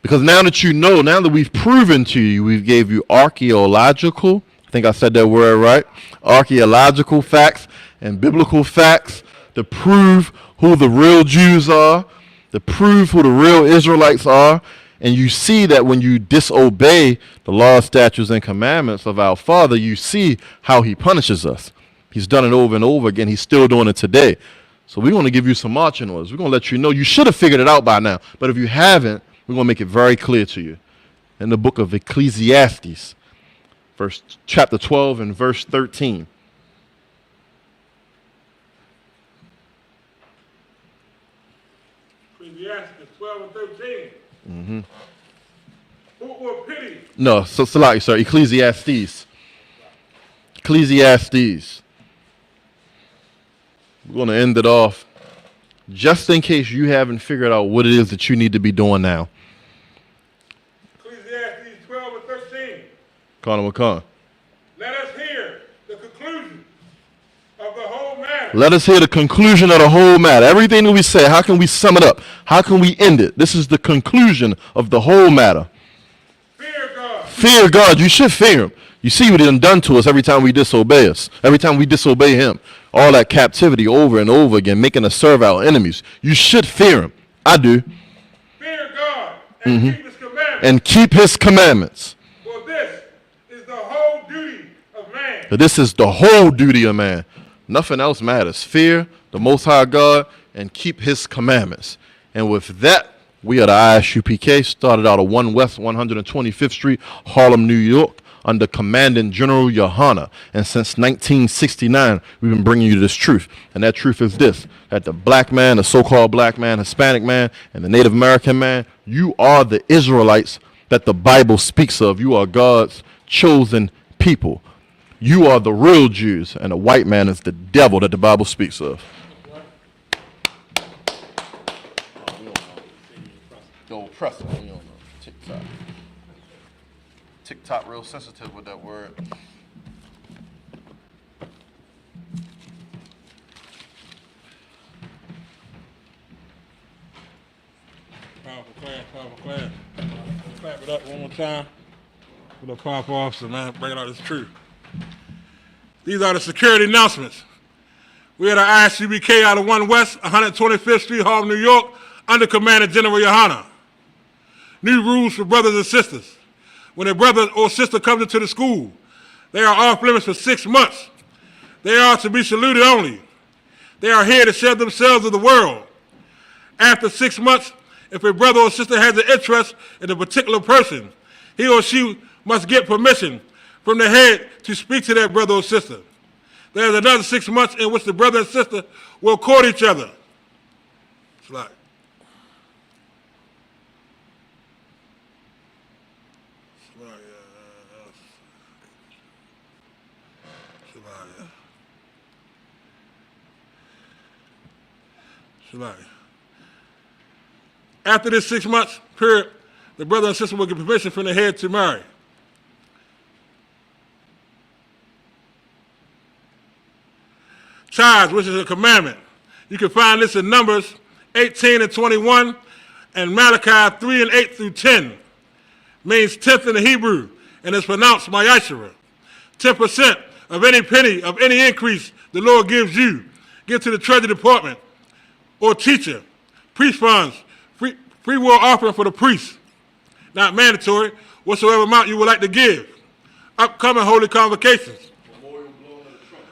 Because now that you know, now that we've proven to you, we've gave you archaeological, I think I said that word right, archaeological facts and biblical facts to prove who the real Jews are, to prove who the real Israelites are. And you see that when you disobey the laws, statutes, and commandments of our Father, you see how he punishes us. He's done it over and over again. He's still doing it today. So we're going to give you some marching orders. We're going to let you know. You should have figured it out by now. But if you haven't, we're going to make it very clear to you. In the book of Ecclesiastes, chapter 12 and verse 13. Ecclesiastes 12 and 13. Mm-hmm. Who will pity? No, Salaki, sir. Ecclesiastes. Ecclesiastes. We're going to end it off just in case you haven't figured out what it is that you need to be doing now. Ecclesiastes 12 and 13. Khan Wakan. Let us hear the conclusion of the whole matter. Let us hear the conclusion of the whole matter. Everything that we say, how can we sum it up? How can we end it? This is the conclusion of the whole matter. Fear God. Fear God. You should fear him. You see what he done to us every time we disobey us. Every time we disobey him. All that captivity over and over again, making us serve our enemies. You should fear him. I do. Fear God and keep his commandments. And keep his commandments. For this is the whole duty of man. But this is the whole duty of man. Nothing else matters. Fear the Most High God and keep his commandments. And with that, we are the ISUPK, started out of 1 West 125th Street, Harlem, New York, under Commandant General Yohana. And since 1969, we've been bringing you this truth. And that truth is this, that the black man, the so-called black man, Hispanic man, and the Native American man, you are the Israelites that the Bible speaks of. You are God's chosen people. You are the real Jews, and the white man is the devil that the Bible speaks of. Yo, press it. You don't know. TikTok. TikTok real sensitive with that word. Powerful class, powerful class. Clap it up one more time. For the powerful officer, man, bringing out this truth. These are the security announcements. We are the ISUPK out of 1 West, 125th Street, Harlem, New York, under Commander General Yohana. New rules for brothers and sisters. When a brother or sister comes into the school, they are off limits for 6 months. They are to be saluted only. They are here to shed themselves of the world. After 6 months, if a brother or sister has an interest in a particular person, he or she must get permission from the head to speak to that brother or sister. There is another 6 months in which the brother and sister will court each other. It's like, after this 6 months period, the brother and sister will get permission from the head to marry. Tithes, which is a commandment. You can find this in Numbers 18 and 21 and Malachi 3 and 8 through 10. Means tenth in the Hebrew and is pronounced Ma'ashera. 10% of any penny of any increase the Lord gives you, give to the Treasury Department or teacher. Priest funds, free will offering for the priest. Not mandatory, whatsoever amount you would like to give. Upcoming holy convocations.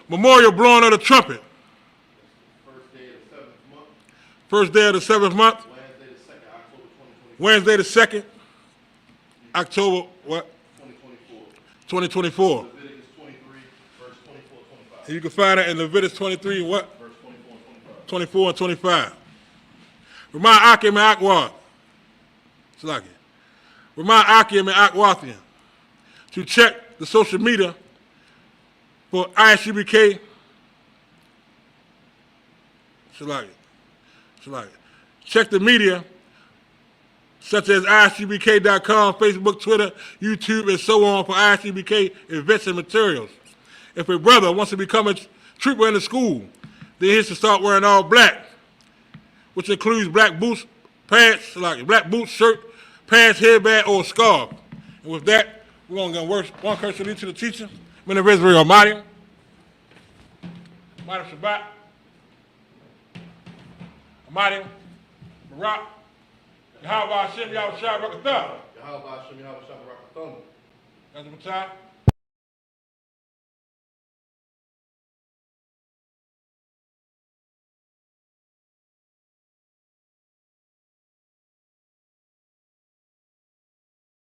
Memorial blowing of the trumpet. First day of the seventh month. Wednesday the 2nd, October what? 2024. Leviticus 23, verse 24, 25. And you can find it in Leviticus 23 and what? Verse 24 and 25. 24 and 25. Remind Akim and Akwad. It's like it. Remind Akim and Akwathian to check the social media for ISUPK. It's like it. Check the media such as ISUPK.com, Facebook, Twitter, YouTube, and so on for ISUPK events and materials. If a brother wants to become a trooper in the school, then he has to start wearing all black, which includes black boots, pants, like black boots, shirt, pants, headband, or a scarf. And with that, we're going to work one curse to the teacher. Men of Israel Almighty. Almighty Shabbat. Almighty Barak. Yahweh Hashem, Yahweh Shah, Rakatah. Yahweh Hashem, Yahweh Shah, Barak Atah. That's the time.